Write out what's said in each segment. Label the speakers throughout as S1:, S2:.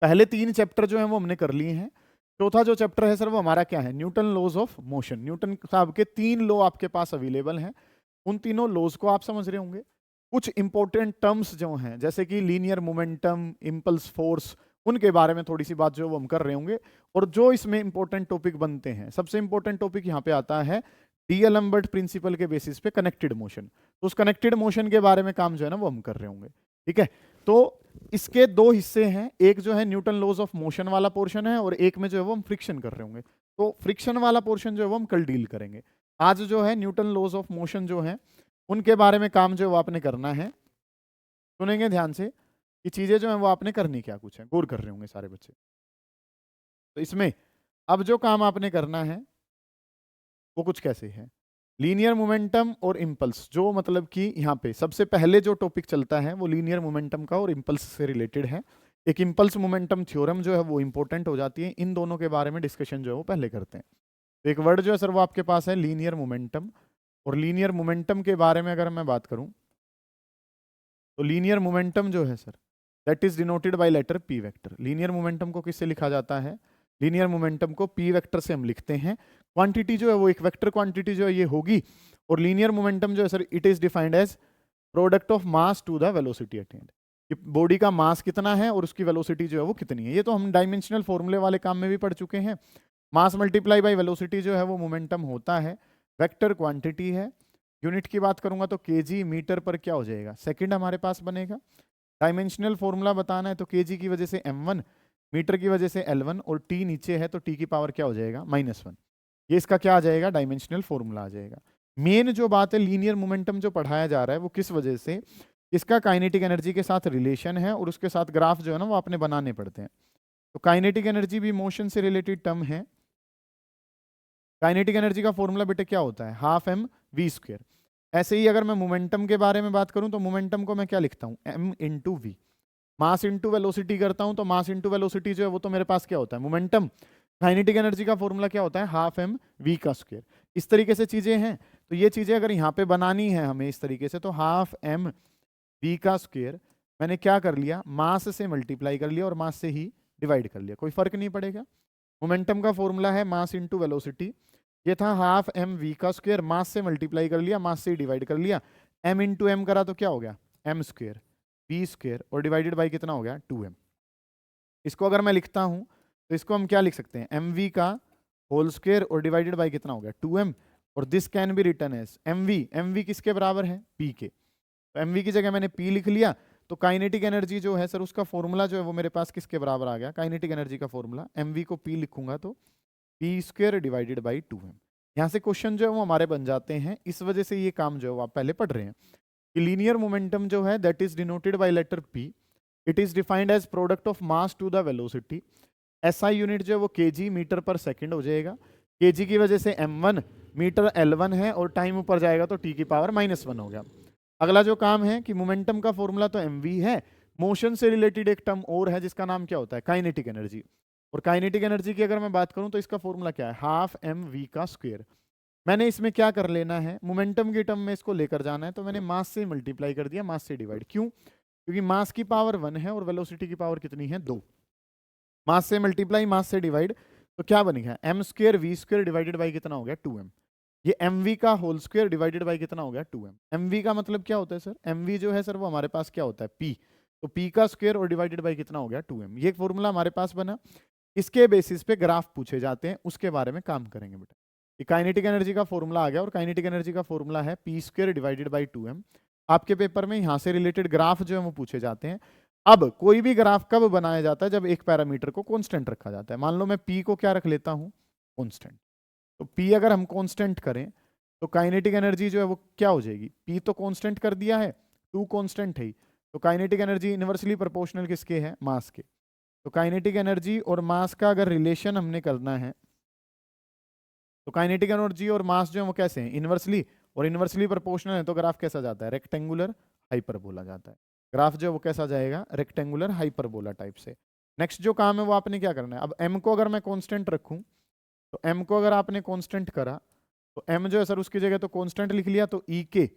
S1: पहले 3 चैप्टर जो है वो हमने कर लिए हैं। चौथा जो चैप्टर है सर वो हमारा क्या है, Newton laws of motion. Newton साहब के 3 लॉ आपके पास अवेलेबल हैं, उन तीनों लॉज को आप समझ रहे होंगे। कुछ इंपॉर्टेंट टर्म्स जो हैं जैसे कि लीनियर मोमेंटम, इम्पल्स फोर्स, उनके बारे में थोड़ी सी बात जो वो हम कर रहे होंगे। और जो इसमें इंपॉर्टेंट टॉपिक बनते हैं, सबसे इंपॉर्टेंट टॉपिक यहाँ पे आता है डीएलम्बर्ट प्रिंसिपल के बेसिस पे कनेक्टेड मोशन। तो उस कनेक्टेड मोशन के बारे में काम जो है ना वो हम कर रहे होंगे, ठीक है। तो इसके 2 हिस्से हैं, एक जो है न्यूटन लॉज ऑफ मोशन वाला पोर्शन है और एक में जो है वो हम फ्रिक्शन कर रहे होंगे। तो फ्रिक्शन वाला पोर्शन जो है वो हम कल डील करेंगे। आज जो है न्यूटन लॉज ऑफ मोशन जो है उनके बारे में काम जो है वो आपने करना है। सुनेंगे ध्यान से कि चीजें जो है वो आपने करनी क्या कुछ है, गौर कर रहे होंगे सारे बच्चे। तो इसमें अब जो काम आपने करना है वो कुछ कैसे है, लीनियर मोमेंटम और इम्पल्स, जो मतलब कि यहाँ पे सबसे पहले जो टॉपिक चलता है वो लीनियर मोमेंटम का और इम्पल्स से रिलेटेड है। एक इम्पल्स मोमेंटम थ्योरम जो है वो इंपॉर्टेंट हो जाती है, इन दोनों के बारे में डिस्कशन जो है वो पहले करते हैं। तो एक वर्ड जो है सर वो आपके पास है लीनियर मोमेंटम, और लीनियर मोमेंटम के बारे में अगर मैं बात करूं तो लीनियर मोमेंटम जो है sir that is denoted by letter P vector. Linear momentum को किससे लिखा जाता है, लीनियर मोमेंटम को पी वेक्टर से हम लिखते हैं। क्वांटिटी जो है वो एक वेक्टर क्वांटिटी जो है ये होगी, और लीनियर मोमेंटम जो है sir it is defined as product of mass to the velocity अटेन्ड। कि बॉडी का मास कितना है और उसकी वेलोसिटी जो है वो कितनी है। ये तो हम डायमेंशनल फॉर्मूले वाले काम में भी पढ़ चुके हैं। मास मल्टीप्लाई बाय वेलोसिटी जो है वो मोमेंटम होता है, वेक्टर क्वांटिटी है। यूनिट की बात करूंगा तो केजी मीटर पर क्या हो जाएगा, सेकंड हमारे पास बनेगा। डायमेंशनल फॉर्मूला बताना है तो केजी की वजह से m1, मीटर की वजह से L1, और टी नीचे है तो टी की पावर क्या हो जाएगा -1। ये इसका क्या आ जाएगा, डायमेंशनल फॉर्मूला आ जाएगा। मेन जो बात है लीनियर मोमेंटम जो पढ़ाया जा रहा है वो किस वजह से, इसका काइनेटिक एनर्जी के साथ रिलेशन है और उसके साथ ग्राफ जो है ना वो आपने बनाने पड़ते हैं। तो काइनेटिक एनर्जी भी मोशन से रिलेटेड टर्म है। काइनेटिक एनर्जी का फॉर्मूला बेटे क्या होता है, 12mv²। ऐसे ही अगर मैं मोमेंटम के बारे में बात करूं तो मोमेंटम को मैं क्या लिखता हूं, m into V. Mass into velocity करता हूं तो मास इंटू वेलोसिटी जो है वो तो मेरे पास क्या होता है, मोमेंटम। काइनेटिक एनर्जी का फॉर्मूला क्या होता है, 12mv²। इस तरीके से चीजें हैं। तो ये चीजें अगर यहाँ पे बनानी है हमें इस तरीके से, तो 12mv² मैंने क्या कर लिया, मास से मल्टीप्लाई कर लिया और मास से ही डिवाइड कर लिया, कोई फर्क नहीं पड़ेगा। मोमेंटम का फॉर्मूला है मास इंटू वेलोसिटी, ये था 12mv², मास से मल्टीप्लाई कर लिया, मास से डिवाइड कर लिया। m इंटू एम करा तो क्या हो गया, m², v² और डिवाइडेड बाई कितना हो गया 2m। इसको अगर मैं लिखता हूं तो इसको हम क्या लिख सकते हैं, mv का होल स्क्वायर और डिवाइडेड बाई कितना हो गया 2m, और this can be written as mv किसके बराबर है, p के। तो mv की जगह मैंने p लिख लिया। तो काइनेटिक एनर्जी जो है सर उसका फॉर्मूला जो है वो मेरे पास किसके बराबर आ गया, काइनेटिक एनर्जी का फॉर्मूला, mv को p लिखूंगा तो p² डिवाइडेड बाई 2m। यहाँ से क्वेश्चन जो है वो हमारे बन जाते हैं। इस वजह से ये काम जो है वो आप पहले पढ़ रहे हैं कि लीनियर मोमेंटम जो है that is denoted by letter p, it is defined as product of mass to the velocity. SI unit जो है वो kg मीटर पर सेकंड हो जाएगा। kg की वजह से m1, मीटर L1 है और टाइम ऊपर जाएगा तो t की पावर -1 हो गया। अगला जो काम है कि मोमेंटम का फॉर्मूला तो mv है, मोशन से रिलेटेड एक टर्म और है जिसका नाम क्या होता है, काइनेटिक एनर्जी। और काइनेटिक एनर्जी की अगर मैं बात करूं तो इसका फॉर्मूला क्या है, 12mv²। मैंने इसमें क्या कर लेना है, मोमेंटम की टर्म में इसको लेकर जाना है, तो मैंने मास से मल्टीप्लाई कर दिया, मास से डिवाइड। क्यों, क्योंकि मास की पावर 1 है और वेलोसिटी की पावर कितनी है 2। मास से मल्टीप्लाई, मास से डिवाइड, तो क्या बनेगा m² v² डिवाइडेड बाई कितना हो गया 2m। ये mv का होल स्क्वायर डिवाइडेड बाई कितना हो गया 2m। mv का मतलब क्या होता है सर, mv जो है सर वो हमारे पास क्या होता है p, तो p का स्क्वायर और डिवाइडेड बाई कितना हो गया 2m। ये फॉर्मूला हमारे पास बना। इसके बेसिस पे ग्राफ पूछे जाते हैं, उसके बारे में काम करेंगे बेटा। ये काइनेटिक एनर्जी का फॉर्मूला आ गया, और काइनेटिक एनर्जी का फॉर्मूला है p² डिवाइडेड बाई 2m। आपके पेपर में यहाँ से रिलेटेड ग्राफ जो है वो पूछे जाते हैं। अब कोई भी ग्राफ कब बनाया जाता है, जब एक पैरामीटर को कांस्टेंट रखा जाता है। मान लो मैं p को क्या रख लेता हूँ, कांस्टेंट। तो p अगर हम कांस्टेंट करें तो काइनेटिक एनर्जी जो है वो क्या हो जाएगी, p तो कांस्टेंट कर दिया है, 2 कांस्टेंट है, तो काइनेटिक एनर्जी इनवर्सली प्रोपोर्शनल किसके है, मास के। तो काइनेटिक एनर्जी और मास का अगर रिलेशन हमने करना है तो काइनेटिक एनर्जी और मास जो है वो कैसे हैं, इनवर्सली, और इनवर्सली प्रोपोर्शनल है तो ग्राफ कैसा जाता है, रेक्टेंगुलर हाइपरबोला जाता है। ग्राफ जो है वो कैसा जाएगा, रेक्टेंगुलर हाइपरबोला टाइप से। नेक्स्ट जो काम है वो आपने क्या करना है, अब m को अगर मैं कांस्टेंट रखूं तो m को अगर आपने कांस्टेंट करा तो m जो है सर उसकी जगह तो कांस्टेंट लिख लिया, तो e के,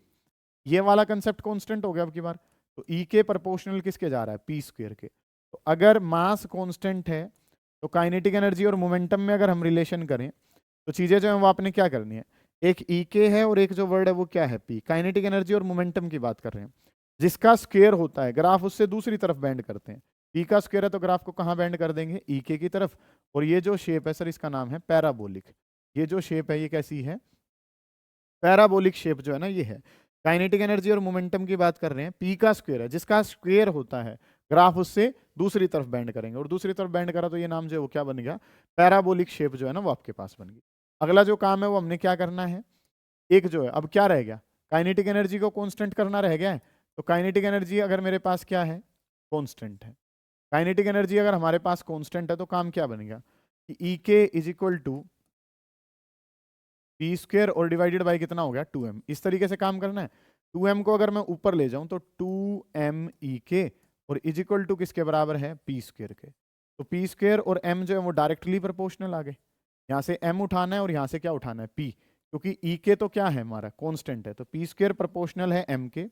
S1: ये वाला कंसेप्ट कांस्टेंट हो गया अब की बार। तो e के प्रोपोर्शनल किसके जा रहा है, p² के। तो अगर मास कांस्टेंट है तो काइनेटिक एनर्जी और मोमेंटम में अगर हम रिलेशन करें तो चीजें जो है वो आपने क्या करनी है, एक के है और एक जो वर्ड है वो क्या है, पी। काइनेटिक एनर्जी और मोमेंटम की बात कर रहे हैं, जिसका स्क्वायर होता है ग्राफ उससे दूसरी तरफ बेंड करते हैं। पी का स्क्वायर है तो ग्राफ को कहाँ बेंड कर देंगे, के की तरफ। और ये जो शेप है सर इसका नाम है पैराबोलिक। ये जो शेप है ये कैसी है, पैराबोलिक शेप जो है ना ये है। काइनेटिक एनर्जी और मोमेंटम की बात कर रहे हैं, पी का स्क्वायर है जिसका स्क्वायर होता है ग्राफ उससे दूसरी तरफ बेंड करेंगे, और दूसरी तरफ बेंड करा तो ये नाम जो है वो क्या बन गया, पैराबोलिक शेप जो है ना वो आपके पास बन गई। अगला जो काम है वो हमने क्या करना है, एक जो है अब क्या रह गया, काइनेटिक एनर्जी को कांस्टेंट करना रह गया है। तो काइनेटिक एनर्जी अगर मेरे पास क्या है, कांस्टेंट है। काइनेटिक एनर्जी अगर हमारे पास कांस्टेंट है तो काम क्या बनेगा, E K is equal to P square और डिवाइडेड बाई कितना हो गया 2m। इस तरीके से काम करना है। 2m को अगर मैं ऊपर ले जाऊं तो 2m ई के और इज इक्वल टू किसके बराबर है, पी स्क्वायर के। तो पी स्क्वायर और m जो है वो डायरेक्टली प्रोपोर्शनल आ गए। यहाँ से m उठाना है और यहाँ से क्या उठाना है, p, क्योंकि ई के तो क्या है हमारा कांस्टेंट है, तो पी स्क्वायर प्रोपोर्शनल है m के।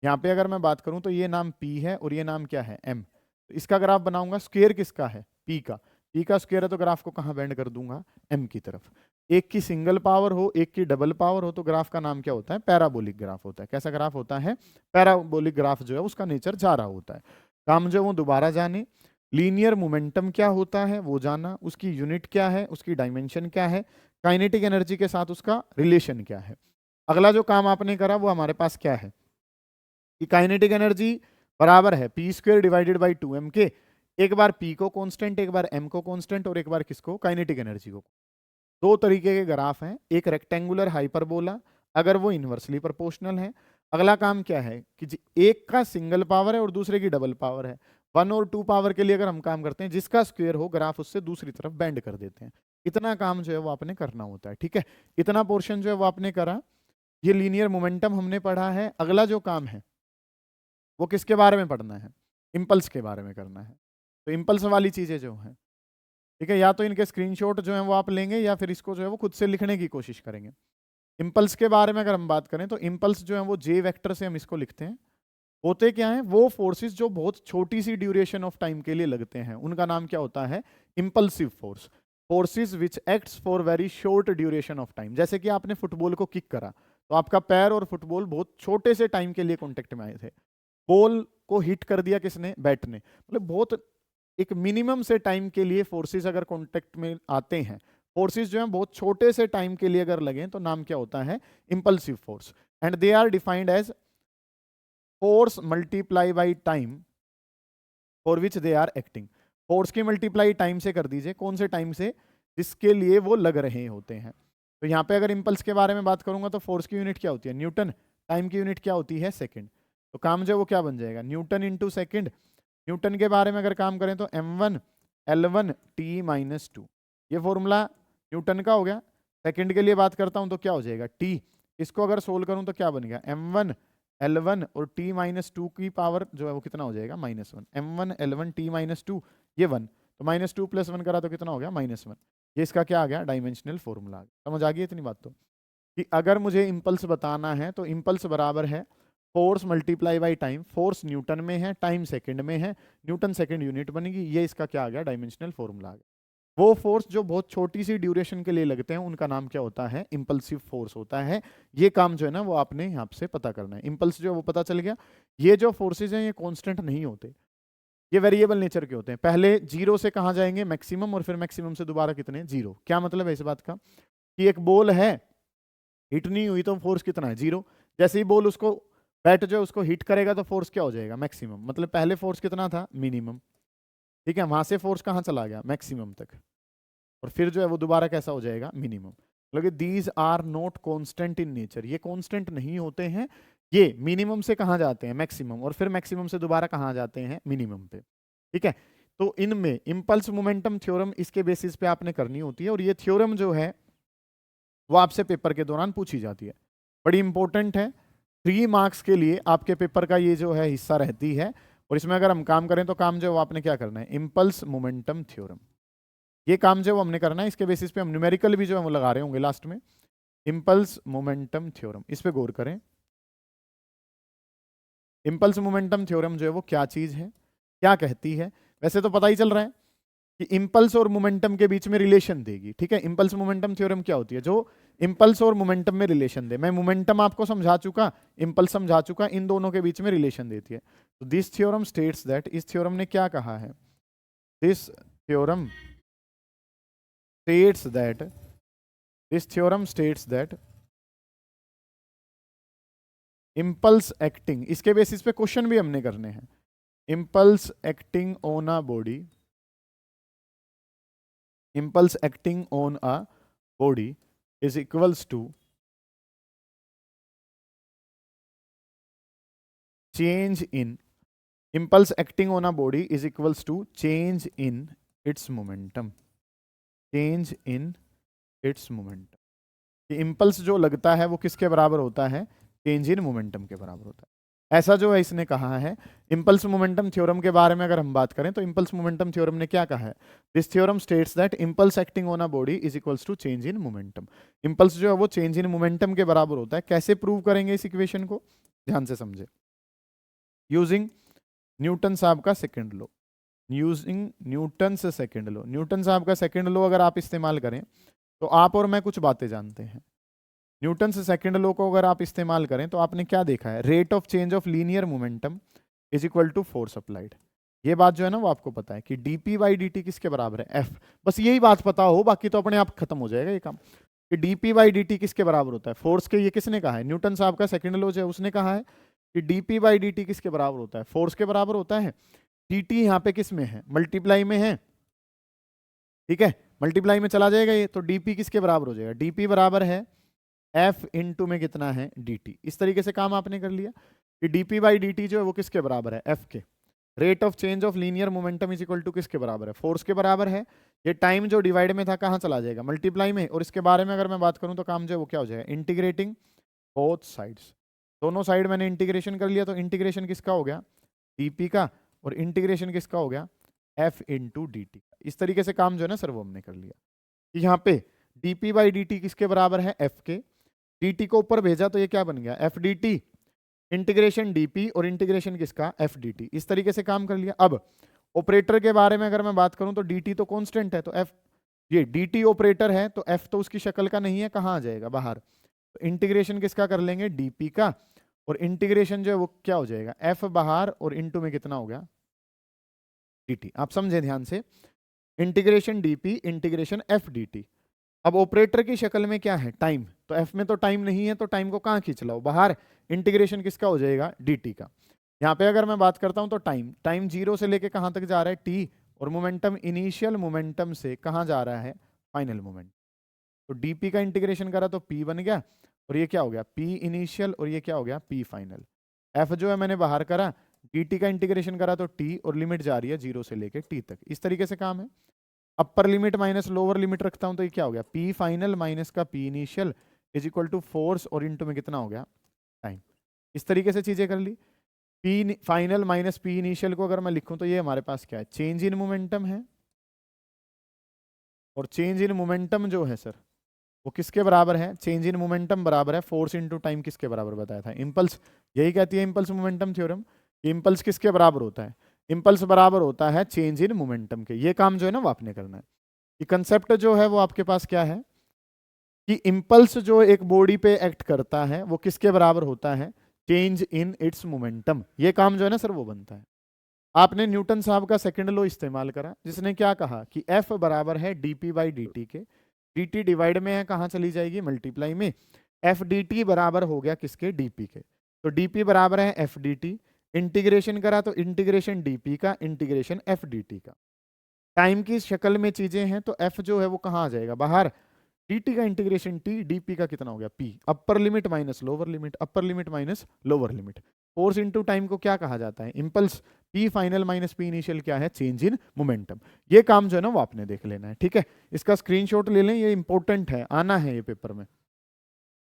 S1: यहाँ पे अगर मैं बात करूं तो ये नाम p है और ये नाम क्या है m। तो इसका ग्राफ बनाऊंगा, स्क्वायर किसका है, p का। p का स्क्वायर है तो ग्राफ को कहाँ बेंड कर दूंगा, m की तरफ। एक की सिंगल पावर हो एक की डबल पावर हो तो ग्राफ का नाम क्या होता है, पैराबोलिक ग्राफ होता है। कैसा ग्राफ होता है, पैराबोलिक ग्राफ जो है उसका नेचर जा रहा होता है। काम जो है वो दोबारा जाने, लीनियर मोमेंटम क्या होता है वो जाना, उसकी यूनिट क्या है, उसकी डायमेंशन क्या है, काइनेटिक एनर्जी के साथ उसका रिलेशन क्या है। अगला जो काम आपने करा वो हमारे पास क्या है कि काइनेटिक एनर्जी बराबर है P square divided by 2m के। एक बार p को कांस्टेंट, एक बार m को कांस्टेंट और एक बार किसको, काइनेटिक एनर्जी को। दो तरीके के ग्राफ हैं, एक रेक्टेंगुलर हाइपरबोला अगर वो इन्वर्सली प्रोपोर्शनल है। अगला काम क्या है कि एक का सिंगल पावर है और दूसरे की डबल पावर है। 1 और 2 पावर के लिए अगर हम काम करते हैं जिसका स्क्वायर हो ग्राफ उससे दूसरी तरफ बेंड कर देते हैं। इतना काम जो है वो आपने करना होता है, ठीक है। इतना पोर्शन जो है वो आपने करा, ये लीनियर मोमेंटम हमने पढ़ा है। अगला जो काम है वो किसके बारे में पढ़ना है, इम्पल्स के बारे में करना है। तो इम्पल्स वाली चीजें जो हैं, ठीक है, या तो इनके स्क्रीनशॉट जो है वो आप लेंगे या फिर इसको जो है वो खुद से लिखने की कोशिश करेंगे। इम्पल्स के बारे में अगर हम बात करें तो इम्पल्स जो है वो जे वेक्टर से हम इसको लिखते हैं। होते क्या हैं, वो फोर्सेस जो बहुत छोटी सी ड्यूरेशन ऑफ टाइम के लिए लगते हैं उनका नाम क्या होता है, impulsive force. Forces which acts for very short duration of time. जैसे कि आपने फुटबॉल को किक करा तो आपका पैर और फुटबॉल बहुत छोटे से टाइम के लिए कॉन्टेक्ट में आए थे। बॉल को हिट कर दिया किसने, बैट ने, मतलब बहुत एक मिनिमम से टाइम के लिए फोर्सेस अगर कांटेक्ट में आते हैं, फोर्सेस जो हैं बहुत छोटे से टाइम के लिए अगर लगे तो नाम क्या होता है, impulsive force. And they are defined as force multiply by time for which they are acting. Force की मल्टीप्लाई टाइम से कर दीजिए, कौन से टाइम से, जिसके लिए वो लग रहे होते हैं। तो यहाँ पे अगर इंपल्स के बारे में बात करूंगा तो फोर्स की यूनिट क्या होती है, न्यूटन। टाइम की यूनिट क्या होती है, सेकंड। तो काम जो है वो क्या बन जाएगा, न्यूटन इंटू सेकेंड। न्यूटन के बारे में अगर काम करें तो m1 L1 T-2, ये फॉर्मूला न्यूटन का हो गया। सेकंड के लिए बात करता हूं तो क्या हो जाएगा, T। इसको अगर सोल्व करूं तो क्या बनेगा, m1 L1 और T-2 की पावर जो है वो कितना हो जाएगा, -1। m1 L1 T-2 ये 1, तो -2 + 1 करा तो कितना हो गया, -1। ये इसका क्या आ गया, डायमेंशनल फॉर्मूला आ गया। समझ आ गई इतनी बात तो, कि अगर मुझे इम्पल्स बताना है तो इम्पल्स बराबर है force multiply by time. Force Newton में है, टाइम सेकंड में है, न्यूटन सेकंड यूनिट बनेगी। ये इसका क्या आ गया, डायमेंशनल फॉर्मूला आ गया। वो फोर्स जो बहुत छोटी सी ड्यूरेशन के लिए लगते हैं उनका नाम क्या होता है, इंपल्सिव फोर्स होता है। ये काम जो है ना वो आपने यहाँ से पता करना है। इंपल्स जो है वो पता चल गया। ये जो फोर्सेज हैं ये कॉन्स्टेंट नहीं होते, ये वेरिएबल नेचर के होते हैं। पहले जीरो से कहाँ जाएंगे, मैक्सिमम, और फिर मैक्सिमम से दोबारा कितने, जीरो। क्या मतलब है इस बात का, कि एक बॉल है, हिट नहीं हुई तो फोर्स कितना है, जीरो। जैसे ही बॉल उसको बैट जो है उसको हिट करेगा तो फोर्स क्या हो जाएगा, मैक्सिमम। मतलब पहले फोर्स कितना था, मिनिमम, ठीक है, वहां से फोर्स कहाँ चला गया, मैक्सिमम तक, और फिर जो है वो दोबारा कैसा हो जाएगा, मिनिमम। मतलब these are not constant in nature, ये कांस्टेंट नहीं होते हैं। ये मिनिमम से कहाँ जाते हैं, मैक्सिमम, और फिर मैक्सिमम से दोबारा कहाँ जाते हैं, मिनिमम पे, ठीक है। तो इनमें इंपल्स मोमेंटम थ्योरम इसके बेसिस पे आपने करनी होती है, और ये थ्योरम जो है वो आपसे पेपर के दौरान पूछी जाती है, बड़ी इंपॉर्टेंट है। 3 मार्क्स के लिए आपके पेपर का ये जो है हिस्सा रहती है। और इसमें अगर हम काम करें तो काम जो है वो आपने क्या करना है, इंपल्स मोमेंटम थ्योरम, ये काम जो है वो हमने करना है। इसके बेसिस पे हम न्यूमेरिकल भी जो है वो लगा रहे होंगे लास्ट में। इंपल्स मोमेंटम थ्योरम, इस पे गौर करें। इंपल्स मोमेंटम थ्योरम जो है वो क्या चीज है, क्या कहती है, वैसे तो पता ही चल रहा है कि इंपल्स और मोमेंटम के बीच में रिलेशन देगी, ठीक है। इंपल्स मोमेंटम थ्योरम क्या होती है, जो इंपल्स और मोमेंटम में रिलेशन दे। मैं मोमेंटम आपको समझा चुका, इंपल्स समझा चुका, इन दोनों के बीच में रिलेशन देती है। तो दिस थ्योरम स्टेट्स दैट, इस थ्योरम ने क्या कहा है, this theorem states that, this theorem states that impulse acting, इसके बेसिस पे क्वेश्चन भी हमने करने हैं। Impulse acting on a body, impulse acting on a body is equals to change in, impulse acting on a body is equals to change in its momentum, change in its momentum। Impulse जो लगता है वो किसके बराबर होता है, change in momentum के बराबर होता है। ऐसा जो है इसने कहा है। इंपल्स मोमेंटम थ्योरम के बारे में अगर हम बात करें तो इंपल्स मोमेंटम थ्योरम ने क्या कहा है, this theorem states that impulse acting on a body is equals to change in momentum. Impulse जो है वो चेंज इन मोमेंटम के बराबर होता है। कैसे प्रूव करेंगे इस इक्वेशन को, ध्यान से समझे। यूजिंग न्यूटन साहब का सेकेंड लॉ, यूजिंग न्यूटन से सेकेंड लॉ, न्यूटन साहब का सेकेंड लॉ अगर आप इस्तेमाल करें तो आप और मैं कुछ बातें जानते हैं। न्यूटन से सेकंड लॉ को अगर आप इस्तेमाल करें तो आपने क्या देखा है, rate of change of linear momentum is equal to force applied. ये बात जो है ना वो आपको पता है कि dp बाई डी टी किसके बराबर है, f। बस यही बात पता हो, बाकी तो अपने आप खत्म हो जाएगा ये काम। कि dp बाई डी टी किसके बराबर होता है, फोर्स के। ये किसने कहा है, न्यूटन साहब का सेकंड लॉ जो है उसने कहा है कि dp बाई डी टी किसके बराबर होता है, फोर्स के बराबर होता है। dt यहाँ पे किस में है, मल्टीप्लाई में है, ठीक है, मल्टीप्लाई में चला जाएगा ये, तो dp किसके बराबर हो जाएगा, dp बराबर है f इंटू में कितना है dt। इस तरीके से काम आपने कर लिया कि dp बाई dt जो है वो किसके बराबर है, f के। Rate of change of linear momentum is equal to किसके बराबर है, फोर्स के बराबर है। ये टाइम जो डिवाइड में था कहाँ चला जाएगा, मल्टीप्लाई में। और इसके बारे में अगर मैं बात करूं तो काम जो है वो क्या हो जाएगा, इंटीग्रेटिंग बोथ साइड्स। दोनों साइड मैंने इंटीग्रेशन कर लिया, तो इंटीग्रेशन किसका हो गया, dp का, और इंटीग्रेशन किसका हो गया, f इंटू डी टी। इस तरीके से काम जो है ना सर वो हमने कर लिया कि यहाँ पे dp बाई डी टी किसके बराबर है, f के। dt को ऊपर भेजा तो ये क्या बन गया, F D T integration dp, और इंटीग्रेशन किसका, एफ डी टी। इस तरीके से काम कर लिया। अब ऑपरेटर के बारे में अगर मैं बात करूं तो dt तो कांस्टेंट है, तो f, ये dt ऑपरेटर है तो f तो उसकी शक्ल का नहीं है, कहाँ आ जाएगा, बाहर। तो इंटीग्रेशन किसका कर लेंगे, dp का, और इंटीग्रेशन जो है वो क्या हो जाएगा, f बाहर, और इंटू में कितना हो गया dt। आप समझे ध्यान से, integration dp integration F D T. अब ऑपरेटर की शक्ल में क्या है, टाइम, तो एफ में तो टाइम नहीं है, तो टाइम को कहाँ खींच लाओ, बाहर। इंटीग्रेशन किसका हो जाएगा, dt का। यहाँ पे अगर मैं बात करता हूँ तो टाइम, टाइम जीरो से लेके कहाँ तक जा रहा है, t, और मोमेंटम इनिशियल मोमेंटम से कहाँ जा रहा है, फाइनल मोमेंट। तो dp का इंटीग्रेशन करा तो p बन गया, और ये क्या हो गया, p इनिशियल, और ये क्या हो गया, p फाइनल। f जो है मैंने बाहर करा, dt का इंटीग्रेशन करा तो t, और लिमिट जा रही है जीरो से लेके t तक। इस तरीके से काम है। Upper limit minus lower limit रखता हूं तो ये क्या हो गया, पी फाइनल माइनस का P initial is equal to force, और इंटू में कितना हो गया, टाइम। इस तरीके से चीजें कर ली। P final minus P initial को अगर मैं लिखूं तो ये हमारे पास क्या है, चेंज इन मोमेंटम है। और चेंज इन मोमेंटम जो है सर वो किसके बराबर है, चेंज इन मोमेंटम बराबर है फोर्स इंटू टाइम, किसके बराबर बताया था, इंपल्स। यही कहती है इंपल्स मोमेंटम थ्योरम, इंपल्स किसके बराबर होता है, इंपल्स बराबर होता है चेंज इन मोमेंटम के। ये काम जो है ना वो आपने करना है। ये कंसेप्ट जो है वो आपके पास क्या है कि इंपल्स जो एक बॉडी पे एक्ट करता है वो किसके बराबर होता है, चेंज इन इट्स मोमेंटम। ये काम जो है ना सर वो बनता है। आपने न्यूटन साहब का सेकंड लॉ इस्तेमाल करा, जिसने क्या कहा कि F बराबर है dp बाई डी टी के। dt डिवाइड में है, कहाँ चली जाएगी, मल्टीप्लाई में। एफ डी टी बराबर हो गया किसके, dp के। तो dp बराबर है एफ डी टी, इंटीग्रेशन करा तो इंटीग्रेशन dp का इंटीग्रेशन एफ डी टी का। टाइम की शक्ल में चीजें हैं तो f जो है वो कहाँ आ जाएगा, बाहर। dt का इंटीग्रेशन t, dp का कितना हो गया p, अपर लिमिट माइनस लोअर लिमिट, अपर limit minus lower limit. Force into time को क्या कहा जाता है, impulse. p final minus p initial क्या है, चेंज इन मोमेंटम। ये काम जो है ना वो आपने देख लेना है, ठीक है। इसका स्क्रीनशॉट ले लें, ये इंपॉर्टेंट है, आना है ये पेपर में।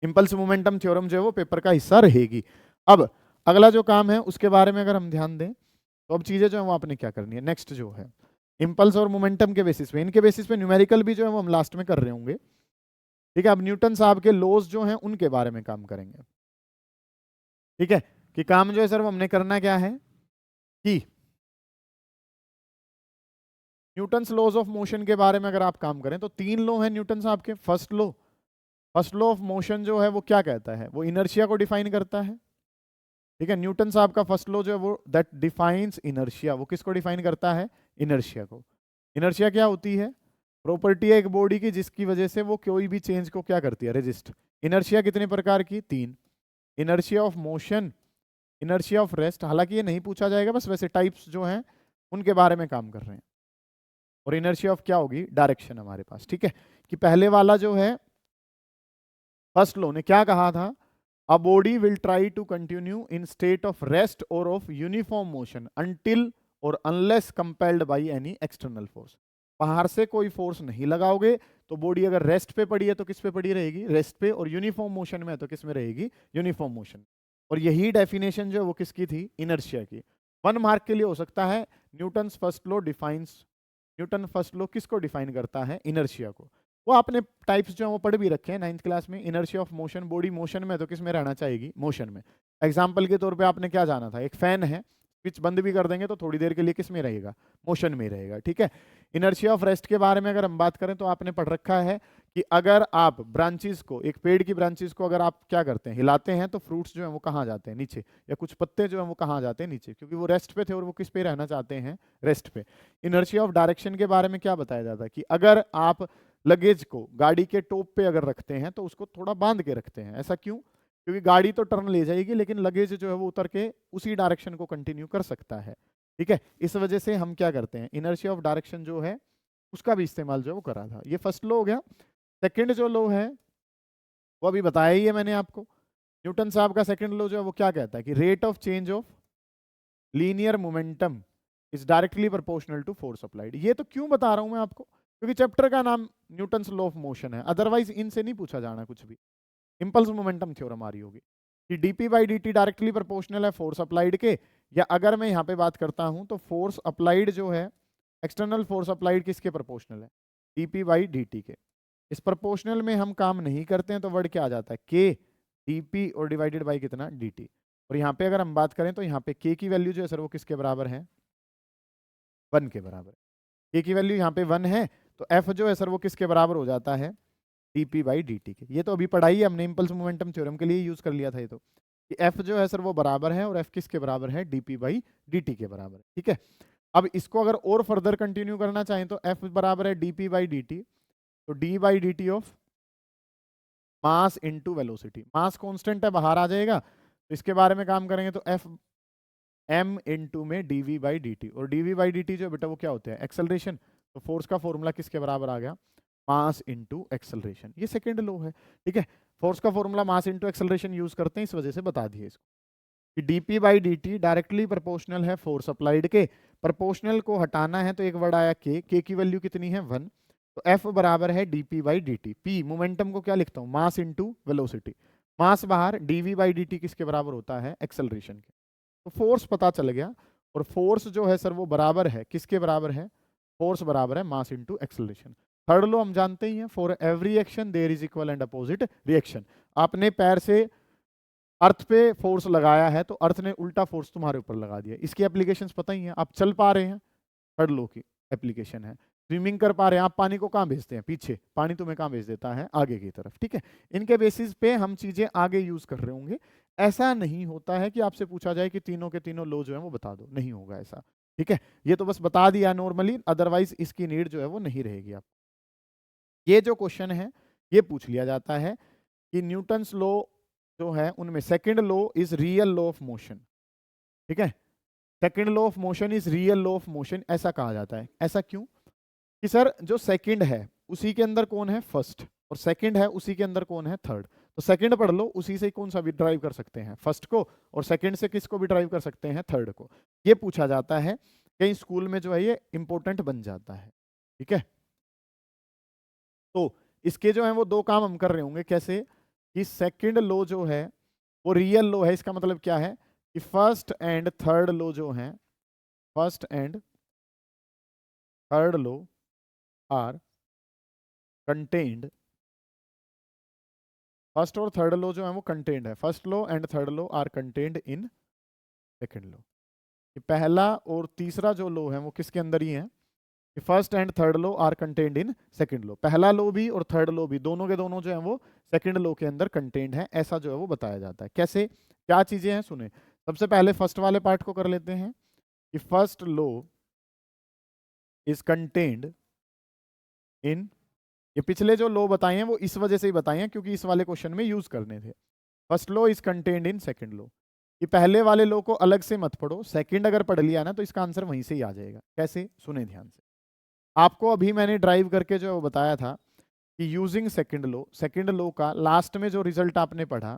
S1: इंपल्स मोमेंटम थ्योरम जो है वो पेपर का हिस्सा रहेगी। अब अगला जो काम है उसके बारे में अगर हम ध्यान दें तो अब चीजें जो है वो आपने क्या करनी है, नेक्स्ट जो है इंपल्स और मोमेंटम के बेसिस पे, इनके बेसिस पे न्यूमेरिकल भी जो है वो हम लास्ट में कर रहे होंगे, ठीक है। अब न्यूटन साहब के लॉज जो हैं उनके बारे में काम करेंगे, ठीक है। कि काम जो है सर वो हमने करना क्या है कि न्यूटन्स लॉज ऑफ मोशन के बारे में अगर आप काम करें तो 3 लॉ हैं न्यूटन्स आपके। फर्स्ट लॉ ऑफ मोशन जो है वो क्या कहता है, वो इनर्शिया को डिफाइन करता है। ठीक है, न्यूटन साहब का फर्स्ट लॉ जो है वो दैट डिफाइंस इनर्शिया, वो किसको डिफाइन करता है, इनर्शिया को। इनर्शिया क्या होती है, प्रॉपर्टी है एक बॉडी की जिसकी वजह से वो कोई भी चेंज को क्या करती है, रेजिस्ट। इनर्शिया कितने प्रकार की, 3। Inertia of motion, inertia of rest, हालांकि ये नहीं पूछा जाएगा, बस वैसे टाइप्स जो हैं उनके बारे में काम कर रहे हैं। और इनर्शिया ऑफ क्या होगी, डायरेक्शन हमारे पास। ठीक है, कि पहले वाला जो है फर्स्ट लॉ ने क्या कहा था, a body will try to continue in state of rest or of uniform motion until or unless compelled by any external force। बाहर से कोई फोर्स नहीं लगाओगे तो बॉडी अगर रेस्ट पे पड़ी है तो किस पे पड़ी रहेगी, रेस्ट पे, और यूनिफॉर्म मोशन में है तो किस में रहेगी, यूनिफॉर्म मोशन। और यही डेफिनेशन जो है वो किसकी थी, इनर्शिया की। 1 मार्क के लिए हो सकता है Newton's first law defines, Newton first law किसको डिफाइन करता है, इनर्शिया को। वो आपने टाइप्स जो है वो पढ़ भी रखे हैं 9th क्लास में। Inertia of motion, body motion में तो किस में रहना चाहेगी, मोशन में। एग्जांपल के तौर पे आपने क्या जाना था, एक फैन है, स्विच बंद भी कर देंगे तो थोड़ी देर के लिए किस में रहेगा, मोशन में रहेगा। ठीक है, इनर्शिया ऑफ रेस्ट के बारे में अगर हम बात करें तो आपने पढ़ रखा है कि अगर आप ब्रांचेस को, एक पेड़ की ब्रांचेस को अगर आप क्या करते हैं, हिलाते हैं, तो फ्रूट्स जो है वो कहाँ जाते हैं, नीचे, या कुछ पत्ते जो है वो कहाँ जाते हैं, नीचे, क्योंकि वो रेस्ट पे थे और वो किस पे रहना चाहते हैं, रेस्ट पे। इनर्शिया ऑफ डायरेक्शन के बारे में क्या बताया जाता है कि अगर आप लगेज को गाड़ी के टॉप पे अगर रखते हैं तो उसको थोड़ा बांध के रखते हैं। ऐसा क्यों, क्योंकि गाड़ी तो टर्न ले जाएगी लेकिन लगेज जो है वो उतर के उसी डायरेक्शन को कंटिन्यू कर सकता है। ठीक है, इस वजह से हम क्या करते हैं, इनर्शिया ऑफ डायरेक्शन जो है उसका भी इस्तेमाल जो है वो करा था। ये फर्स्ट लॉ हो गया। सेकंड जो लॉ है वो अभी बताया ही है मैंने आपको। न्यूटन साहब का सेकंड लॉ जो है वो क्या कहता है कि rate of change of linear momentum is directly proportional to force applied. ये तो क्यों बता रहा हूं मैं आपको, क्योंकि चैप्टर का नाम न्यूटन्स लॉ ऑफ मोशन है, अदरवाइज इनसे नहीं पूछा जाना कुछ भी। इंपल्स मोमेंटम थ्योरम आ रही होगी कि DP by D directly proportional है फोर्स अप्लाइड के, या अगर मैं यहाँ पे बात करता हूं तो फोर्स अप्लाइड जो है, एक्सटर्नल फोर्स अप्लाइड किसके प्रोपोर्शनल है, डीपी बाई डी के। इस प्रोपोर्शनल में हम काम नहीं करते हैं तो वर्ड क्या आ जाता है, के डीपी और डिवाइडेड बाई कितना, dt। और यहाँ पे अगर हम बात करें तो यहाँ पे k की वैल्यू जो है सर वो किसके बराबर है, 1 के बराबर। k की वैल्यू यहाँ पे 1 है तो f जो है सर वो किसके बराबर हो जाता है, dp बाई dt के। ये तो अभी पढ़ाई है हमने, इंपल्स मोमेंटम थ्योरम के लिए यूज कर लिया था ये तो, कि f जो है सर वो बराबर है, और f किसके बराबर है, dp बाई dt के बराबर है। ठीक है, अब इसको अगर और फर्दर कंटिन्यू करना चाहें तो f बराबर है dp बाई dt, तो d by dt of mass into velocity. Mass constant है, बाहर आ जाएगा, तो इसके बारे में काम करेंगे तो एफ m इनटू में dv बाई dt, और dv बाई dt जो बेटा वो क्या होता है, एक्सेलरेशन। तो फोर्स का फॉर्मूला किसके बराबर आ गया, मास इनटू एक्सेलरेशन। ये सेकंड लॉ है। ठीक है, फोर्स का formula mass into acceleration use करते हैं, इस वजह से बता दिए इसको कि dp by dt directly proportional है फोर्स अप्लाइड के। प्रोपोर्शनल को हटाना है तो एक वर्ड आया k की वैल्यू कितनी है, 1, तो f बराबर है dp by dt। p momentum को क्या लिखता हूँ, मास इनटू वेलोसिटी। मास बाहर, dv बाई dt किसके बराबर होता है, एक्सेलरेशन के। तो फोर्स पता चल गया, और फोर्स जो है सर वो बराबर है किसके बराबर है, फोर्स बराबर है mass into acceleration. Third law हम जानते ही हैं, for every action there is equal and opposite reaction. आपने पैर से अर्थ पे फोर्स लगाया है तो अर्थ ने उल्टा फोर्स तुम्हारे ऊपर लगा दिया, इसकी एप्लीकेशंस पता ही है। आप चल पा रहे हैं, थर्ड लॉ की एप्लीकेशन है। स्विमिंग कर पा रहे हैं, आप पानी को कहाँ भेजते हैं, पीछे, पानी तुम्हें कहाँ भेज देता है, आगे की तरफ। ठीक है, इनके बेसिस पे हम चीजें आगे यूज कर रहे होंगे। ऐसा नहीं होता है कि आपसे पूछा जाए कि तीनों के तीनों लॉ जो है वो बता दो, नहीं होगा ऐसा। ठीक है, ये तो बस बता दिया नॉर्मली, अदरवाइज इसकी नीड जो है वो नहीं रहेगी। आप ये जो क्वेश्चन है ये पूछ लिया जाता है कि न्यूटन्स लॉ जो है उनमें second law is real law of motion. ठीक है, second law of motion is real law of motion, ऐसा कहा जाता है। ऐसा क्यों, कि सर जो सेकंड है उसी के अंदर कौन है, फर्स्ट, और सेकंड है उसी के अंदर कौन है, थर्ड। तो सेकंड पढ़ लो, उसी से कौन सा भी ड्राइव कर सकते हैं, फर्स्ट को, और सेकंड से किसको भी ड्राइव कर सकते हैं, थर्ड को। ये पूछा जाता है कई स्कूल में जो है ये इंपॉर्टेंट बन जाता है। ठीक है, तो इसके जो है वो दो काम हम कर रहे होंगे। कैसे, कि सेकंड लॉ जो है वो रियल लॉ है, इसका मतलब क्या है कि फर्स्ट एंड थर्ड लॉ जो है, first and third law are contained, first और थर्ड लॉ जो है वो कंटेन्ड है, first law and third law are contained in second law. पहला और तीसरा जो लॉ है वो किसके अंदर ही है, कि first and third law are contained in second law, पहला लो भी और थर्ड लो भी दोनों के दोनों जो है वो सेकंड लो के अंदर कंटेन्ड है, ऐसा जो है वो बताया जाता है। कैसे, क्या चीजें हैं सुने। सबसे पहले फर्स्ट वाले पार्ट को कर लेते हैं कि फर्स्ट लो इज कंटेन्ड इन, ये पिछले जो लो बताए हैं वो इस वजह से ही बताए हैं क्योंकि इस वाले क्वेश्चन में यूज करने थे। First law is contained in second law, कि पहले वाले लो को अलग से मत पढ़ो, सेकंड अगर पढ़ लिया ना तो इसका आंसर वहीं से ही आ जाएगा। कैसे, सुने ध्यान से। आपको अभी मैंने ड्राइव करके जो है वो बताया था कि यूजिंग सेकंड लो का लास्ट में जो रिजल्ट आपने पढ़ा,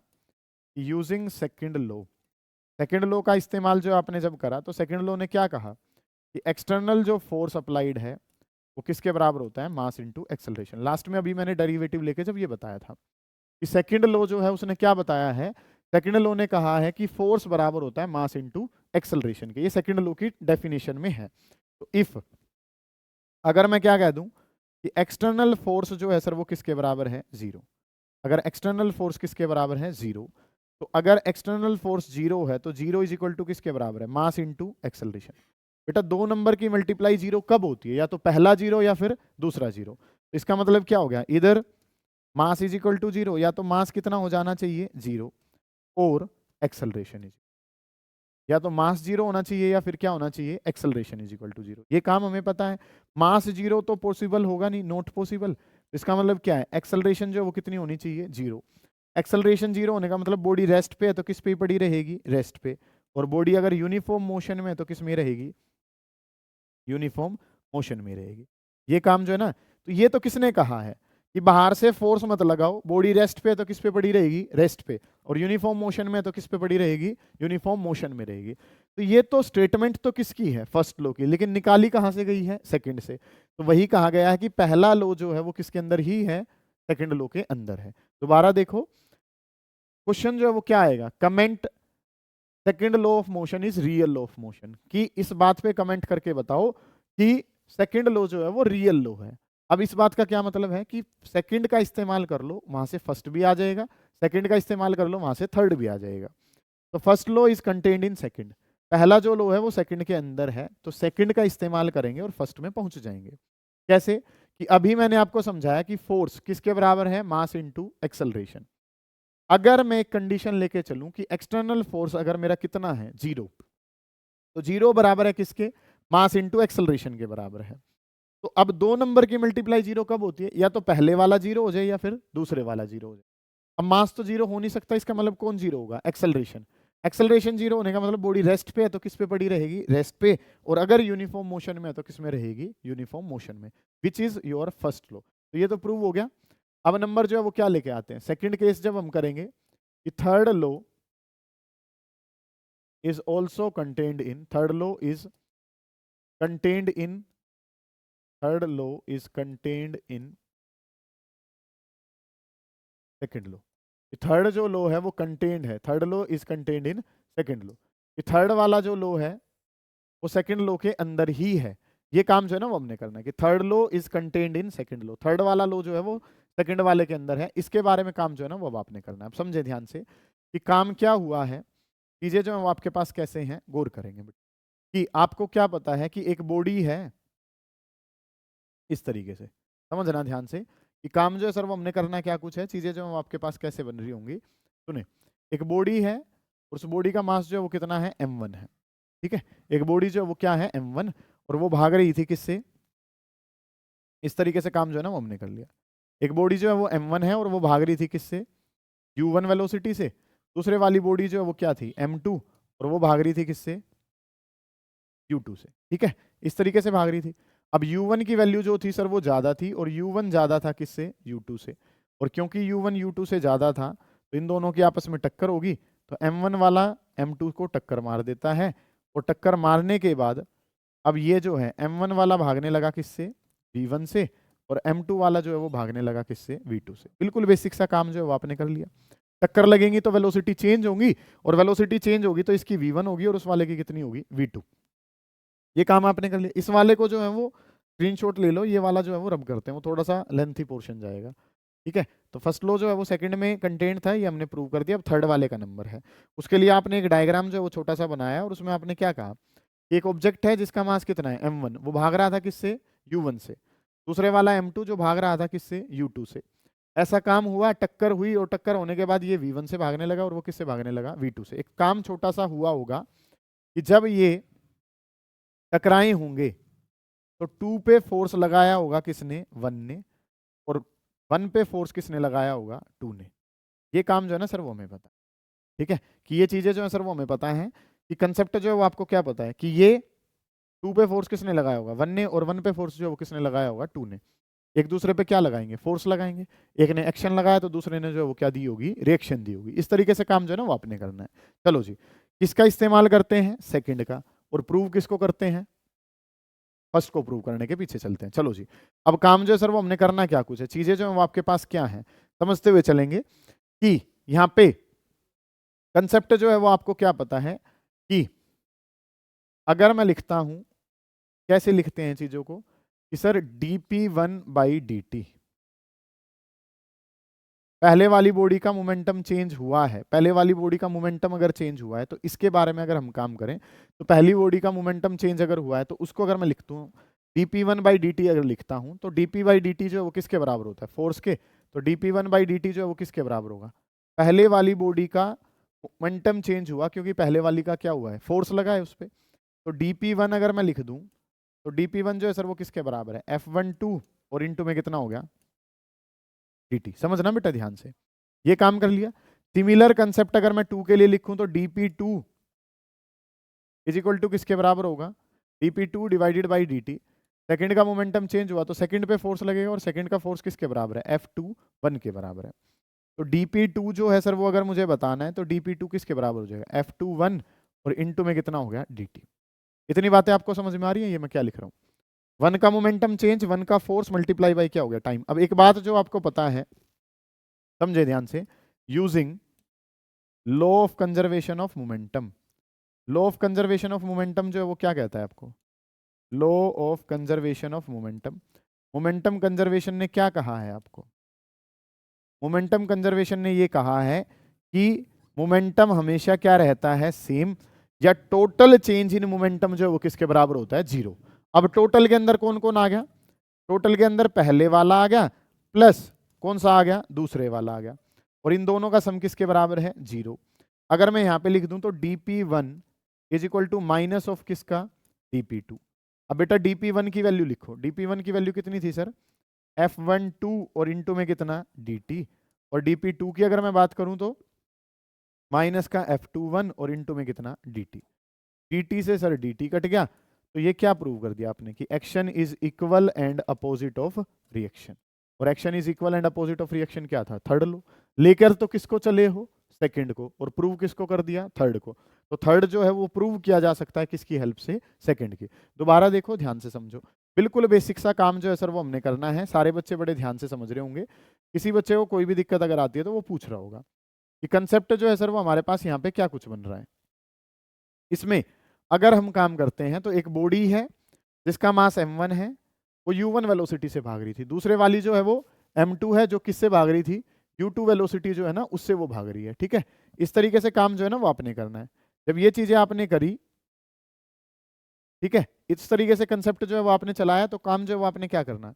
S1: यूजिंग सेकंड लो का इस्तेमाल जो आपने जब करा तो सेकंड लो ने क्या कहा कि एक्सटर्नल जो फोर्स अप्लाइड है वो किसके बराबर होता है, मास इनटू एक्सेलरेशन। लास्ट में अभी मैंने डेरिवेटिव लेके जब ये बताया था कि सेकंड लो जो है उसने क्या बताया है, सेकंड लो ने कहा है कि फोर्स बराबर होता है मास इनटू एक्सेलरेशन के, ये सेकंड लो की डेफिनेशन में है। तो इफ अगर मैं क्या कह दूं कि एक्सटर्नल फोर्स जो है सर वो किसके बराबर है, जीरो। अगर एक्सटर्नल फोर्स किसके बराबर है, जीरो, तो अगर एक्सटर्नल फोर्स जीरो है तो जीरो इज इक्वल टू किसके बराबर है, मास इनटू एक्सेलरेशन। बेटा दो नंबर की मल्टीप्लाई जीरो कब होती है, या तो पहला जीरो या फिर दूसरा जीरो। तो इसका मतलब क्या हो गया, इधर mass is equal to zero, या तो मास कितना हो जाना चाहिए, जीरो, और एक्सेलरेशन इज, या तो मास जीरो होना चाहिए या फिर क्या होना चाहिए, acceleration is equal to zero. ये काम हमें पता है। मास जीरो तो पॉसिबल होगा नहीं, नॉट पॉसिबल। इसका मतलब क्या है, एक्सेलरेशन जो है वो कितनी होनी चाहिए, जीरो। एक्सेलरेशन जीरो होने का मतलब बॉडी रेस्ट पे है तो किस पे पड़ी रहेगी, रेस्ट पे। और बॉडी अगर यूनिफॉर्म मोशन में है तो किस में रहेगी, यूनिफॉर्म मोशन में रहेगी। ये काम जो है ना, तो ये तो किसने कहा है कि बाहर से फोर्स मत लगाओ, बॉडी रेस्ट पे तो किस पे पड़ी रहेगी, रेस्ट पे, और यूनिफॉर्म मोशन में तो किस पे पड़ी रहेगी, यूनिफॉर्म मोशन में रहेगी। तो ये तो स्टेटमेंट तो किसकी है, फर्स्ट लो की, लेकिन निकाली कहां से गई है, सेकंड से। तो वही कहा गया है कि पहला लो जो है वो किसके अंदर ही है, सेकंड लो के अंदर है। दोबारा देखो क्वेश्चन जो है वो क्या आएगा, comment second law of motion is real law of motion, कि इस बात पे कमेंट करके बताओ कि सेकंड लॉ जो है वो रियल लॉ है। अब इस बात का क्या मतलब है कि सेकंड का इस्तेमाल कर लो वहां से फर्स्ट भी आ जाएगा, सेकंड का इस्तेमाल कर लो वहां से थर्ड भी आ जाएगा। तो first law is contained in second, पहला जो लॉ है वो सेकंड के अंदर है, तो सेकंड का इस्तेमाल करेंगे और फर्स्ट में पहुंच जाएंगे। कैसे, कि अभी मैंने आपको समझाया कि फोर्स किसके बराबर है, मास इनटू एक्सेलरेशन। अगर मैं एक कंडीशन लेके चलूं कि एक्सटर्नल फोर्स अगर मेरा कितना है, जीरो, तो जीरो बराबर है किसके, मास इनटू एक्सेलरेशन के बराबर है। तो अब दो नंबर की मल्टीप्लाई जीरो कब होती है, या तो पहले वाला जीरो हो जाए या फिर दूसरे वाला जीरो हो जाए। अब मास तो जीरो हो नहीं सकता, इसका मतलब कौन जीरो होगा, एक्सेलरेशन। एक्सेलरेशन जीरो होने का मतलब बॉडी रेस्ट पे है तो किस पे पड़ी रहेगी, रेस्ट पे, और अगर यूनिफॉर्म मोशन में है तो किस में रहेगी, यूनिफॉर्म मोशन में, which is your first law. तो ये तो प्रूव हो गया। अब नंबर जो है वो क्या लेके आते हैं, सेकंड केस जब हम करेंगे कि third law is also contained in, third law is contained in, third law is contained in second law। Third जो लो है वो कंटेन्ड है, third low is contained in second low. Third वाला जो लो है वो सेकंड लो के अंदर ही है। ये काम जो है ना वो हमने करना है कि third low is contained in second low, third वाला लो जो है वो सेकंड वाले के अंदर है। इसके बारे में काम जो है ना वो अब आपने करना है। अब समझे ध्यान से कि काम क्या हुआ है, चीजें जो है वो आपके पास कैसे हैं, गौर करेंगे कि आपको क्या पता है कि एक बॉडी है इस तरीके से, समझना ध्यान से कि काम जो है सर वो हमने करना क्या कुछ है, चीजें जो है वो आपके पास कैसे बन रही होंगी। सुने, एक बॉडी है, उस बॉडी का मास जो है वो कितना है, m1 है, ठीक है। एक बॉडी जो है वो क्या है, m1, और वो भाग रही थी किससे, इस तरीके से काम जो है ना वो हमने कर लिया। एक बॉडी जो है वो m1 है और वो भाग रही थी किससे, u1 वेलोसिटी से। दूसरे वाली बॉडी जो है वो क्या थी, m2, और वो भाग रही थी किससे, u2 से, ठीक है। इस तरीके से भाग रही थी। अब u1 की वैल्यू जो थी सर वो ज्यादा थी, और u1 ज्यादा था किससे, u2 से। और क्योंकि u1 u2 से ज्यादा था तो इन दोनों की आपस में टक्कर होगी, तो m1 वाला m2 को टक्कर मार देता है, और टक्कर मारने के बाद अब ये जो है m1 वाला भागने लगा किससे, v1 से, और m2 वाला जो है वो भागने लगा किससे, v2 से। बिल्कुल बेसिक सा काम जो है वो आपने कर लिया। टक्कर लगेंगी तो वेलोसिटी चेंज होगी, और वेलोसिटी चेंज होगी तो इसकी v1 होगी और उस वाले की कितनी होगी, v2। ये काम आपने कर लिया। इस वाले को जो है वो स्क्रीनशॉट ले लो, ये वाला जो है वो रब करते हैं, वो थोड़ा सा लेंथी पोर्शन जाएगा, ठीक है। तो फर्स्ट लो जो है वो सेकंड में कंटेंट था, ये हमने प्रूव कर दिया। अब थर्ड वाले का नंबर है, उसके लिए आपने एक डायग्राम जो है वो छोटा सा बनाया, और उसमें आपने क्या कहा, एक ऑब्जेक्ट है जिसका मास कितना है, m1, वो भाग रहा था किससे, U1 से, दूसरे वाला M2 जो भाग रहा था किससे, U2 से। ऐसा काम हुआ, टक्कर हुई, और टक्कर होने के बाद ये V1 से भागने लगा और वो किससे भागने लगा, V2 से। एक काम छोटा सा हुआ होगा कि जब ये टकराए होंगे तो 2 पे फोर्स लगाया होगा किसने, 1 ने, और 1 पे फोर्स किसने लगाया होगा, 2 ने। ये काम जो है ना सर वो हमें पता है, ठीक है, कि ये चीजें जो है सर वो हमें पता है कि कंसेप्ट जो है वो आपको क्या पता है कि ये 2 पे फोर्स किसने लगाया होगा, 1 ने, और 1 पे फोर्स जो है वो किसने लगाया होगा, 2 ने। एक दूसरे पे क्या लगाएंगे, फोर्स लगाएंगे। एक ने एक्शन लगाया तो दूसरे ने जो है वो क्या दी होगी, रिएक्शन दी होगी। इस तरीके से काम जो है ना वो आपने करना है। चलो जी, किसका इस्तेमाल करते हैं, सेकंड का, और प्रूव किसको करते हैं, फर्स्ट को प्रूव करने के पीछे चलते हैं। चलो जी, अब काम जो है सर वो हमने करना क्या कुछ है, चीजें जो है वो आपके पास क्या है समझते हुए चलेंगे कि यहाँ पे कंसेप्ट जो है वो आपको क्या पता है कि अगर मैं लिखता हूं, कैसे लिखते हैं चीजों को, कि सर dp1/dt, पहले वाली बॉडी का मोमेंटम चेंज हुआ है, पहले वाली बॉडी का मोमेंटम अगर चेंज हुआ है तो इसके बारे में अगर हम काम करें तो पहली बॉडी का मोमेंटम चेंज अगर हुआ है तो उसको अगर मैं लिखता हूँ dp1/dt, अगर लिखता हूं तो dp/dt जो है वो किसके बराबर होता है, फोर्स के। तो dp1/dt जो है वो किसके बराबर होगा, पहले वाली बॉडी का मोमेंटम चेंज हुआ, क्योंकि पहले वाली का क्या हुआ है, फोर्स लगा है उस पर। तो dp1 अगर मैं लिख दूं तो dp1 जो है सर वो किसके बराबर है, F12, और इंटू में कितना हो गया, dt। समझना बेटा ध्यान से, ये काम कर लिया। सिमिलर कंसेप्ट अगर मैं 2 के लिए लिखूं तो dp2 इज इक्वल टू किसके बराबर होगा, dp2 divided by dt। Second का मोमेंटम चेंज हुआ तो सेकंड पे फोर्स लगेगा, और सेकंड का फोर्स किसके बराबर है, F21 के बराबर है। तो dp2 जो है सर वो अगर मुझे बताना है तो dp2 किसके बराबर हो जाएगा, F21, और इंटू में कितना हो गया, dt। इतनी बातें आपको समझ में आ रही है, ये मैं क्या लिख रहा हूँ, 1 का मोमेंटम चेंज, 1 का फोर्स, मल्टीप्लाई बाई क्या हो गया, टाइम। अब एक बात जो आपको पता है, समझे ध्यान से, using law of conservation of momentum, law of conservation of momentum जो है वो क्या कहता है आपको, law of conservation of momentum. Momentum conservation ने क्या कहा है आपको, मोमेंटम कंजर्वेशन ने ये कहा है कि मोमेंटम हमेशा क्या रहता है, सेम, या टोटल चेंज इन मोमेंटम जो है वो किसके बराबर होता है, 0। अब टोटल के अंदर कौन कौन आ गया, टोटल के अंदर पहले वाला आ गया, प्लस कौन सा आ गया, दूसरे वाला आ गया, और इन दोनों का सम किसके बराबर है, 0। अगर मैं यहां पे लिख दूं तो dp1 is equal to minus of किसका, dp2। अब बेटा dp1 की वैल्यू लिखो, dp1 की वैल्यू कितनी थी सर, F12, और इंटू में कितना, dt। और dp2 की अगर मैं बात करूं तो माइनस का F21, और इंटू में कितना, dt। dt से सर dt कट गया, तो ये क्या प्रूव कर दिया आपने कि action is equal and opposite of reaction. और action is equal and opposite of reaction क्या था, थर्ड लो। लेकर तो किसको चले हो, सेकंड को, और प्रूव किसको कर दिया, थर्ड को। तो थर्ड जो है वो प्रूव किया जा सकता है किसकी हेल्प से, सेकंड की। दोबारा देखो, ध्यान से समझो, बिल्कुल बेसिक सा काम जो है सर वो हमने करना है। सारे बच्चे बड़े ध्यान से समझ रहे होंगे, किसी बच्चे को कोई भी दिक्कत अगर आती है तो वो पूछ रहा होगा कि कंसेप्ट जो है सर वो हमारे पास यहाँ पे क्या कुछ बन रहा है। इसमें अगर हम काम करते हैं तो एक बॉडी है जिसका मास m1 है, वो u1 वेलोसिटी से भाग रही थी, दूसरे वाली जो है वो m2 है जो किससे भाग रही थी, u2 वेलोसिटी जो है ना उससे वो भाग रही है, ठीक है। इस तरीके से काम जो है ना वो आपने करना है। जब ये चीजें आपने करी, ठीक है, इस तरीके से कंसेप्ट जो है वो आपने चलाया, तो काम जो है वो आपने क्या करना है,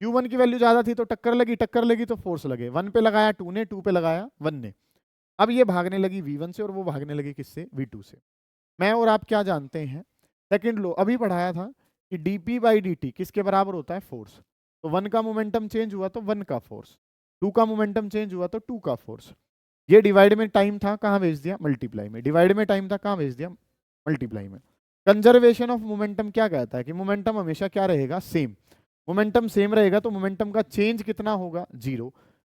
S1: u1 की वैल्यू ज्यादा थी तो टक्कर लगी तो फोर्स लगे, 1 पे लगाया 2 ने, 2 पे लगाया 1 ने। अब ये भागने लगी v1 से और वो भागने लगी किससे, v2 से। मैं और आप क्या जानते हैं, सेकंड लो अभी पढ़ाया था कि dp/dt किसके बराबर होता है, फोर्स। तो 1 का मोमेंटम चेंज हुआ तो 1 का फोर्स, 2 का मोमेंटम चेंज हुआ तो 2 का फोर्स। ये डिवाइड में टाइम था, कहाँ भेज दिया, मल्टीप्लाई में। डिवाइड में टाइम था, कहाँ भेज दिया, मल्टीप्लाई में। कंजर्वेशन ऑफ मोमेंटम क्या कहता है कि मोमेंटम हमेशा क्या रहेगा, सेम। मोमेंटम सेम रहेगा तो मोमेंटम का चेंज कितना होगा, 0।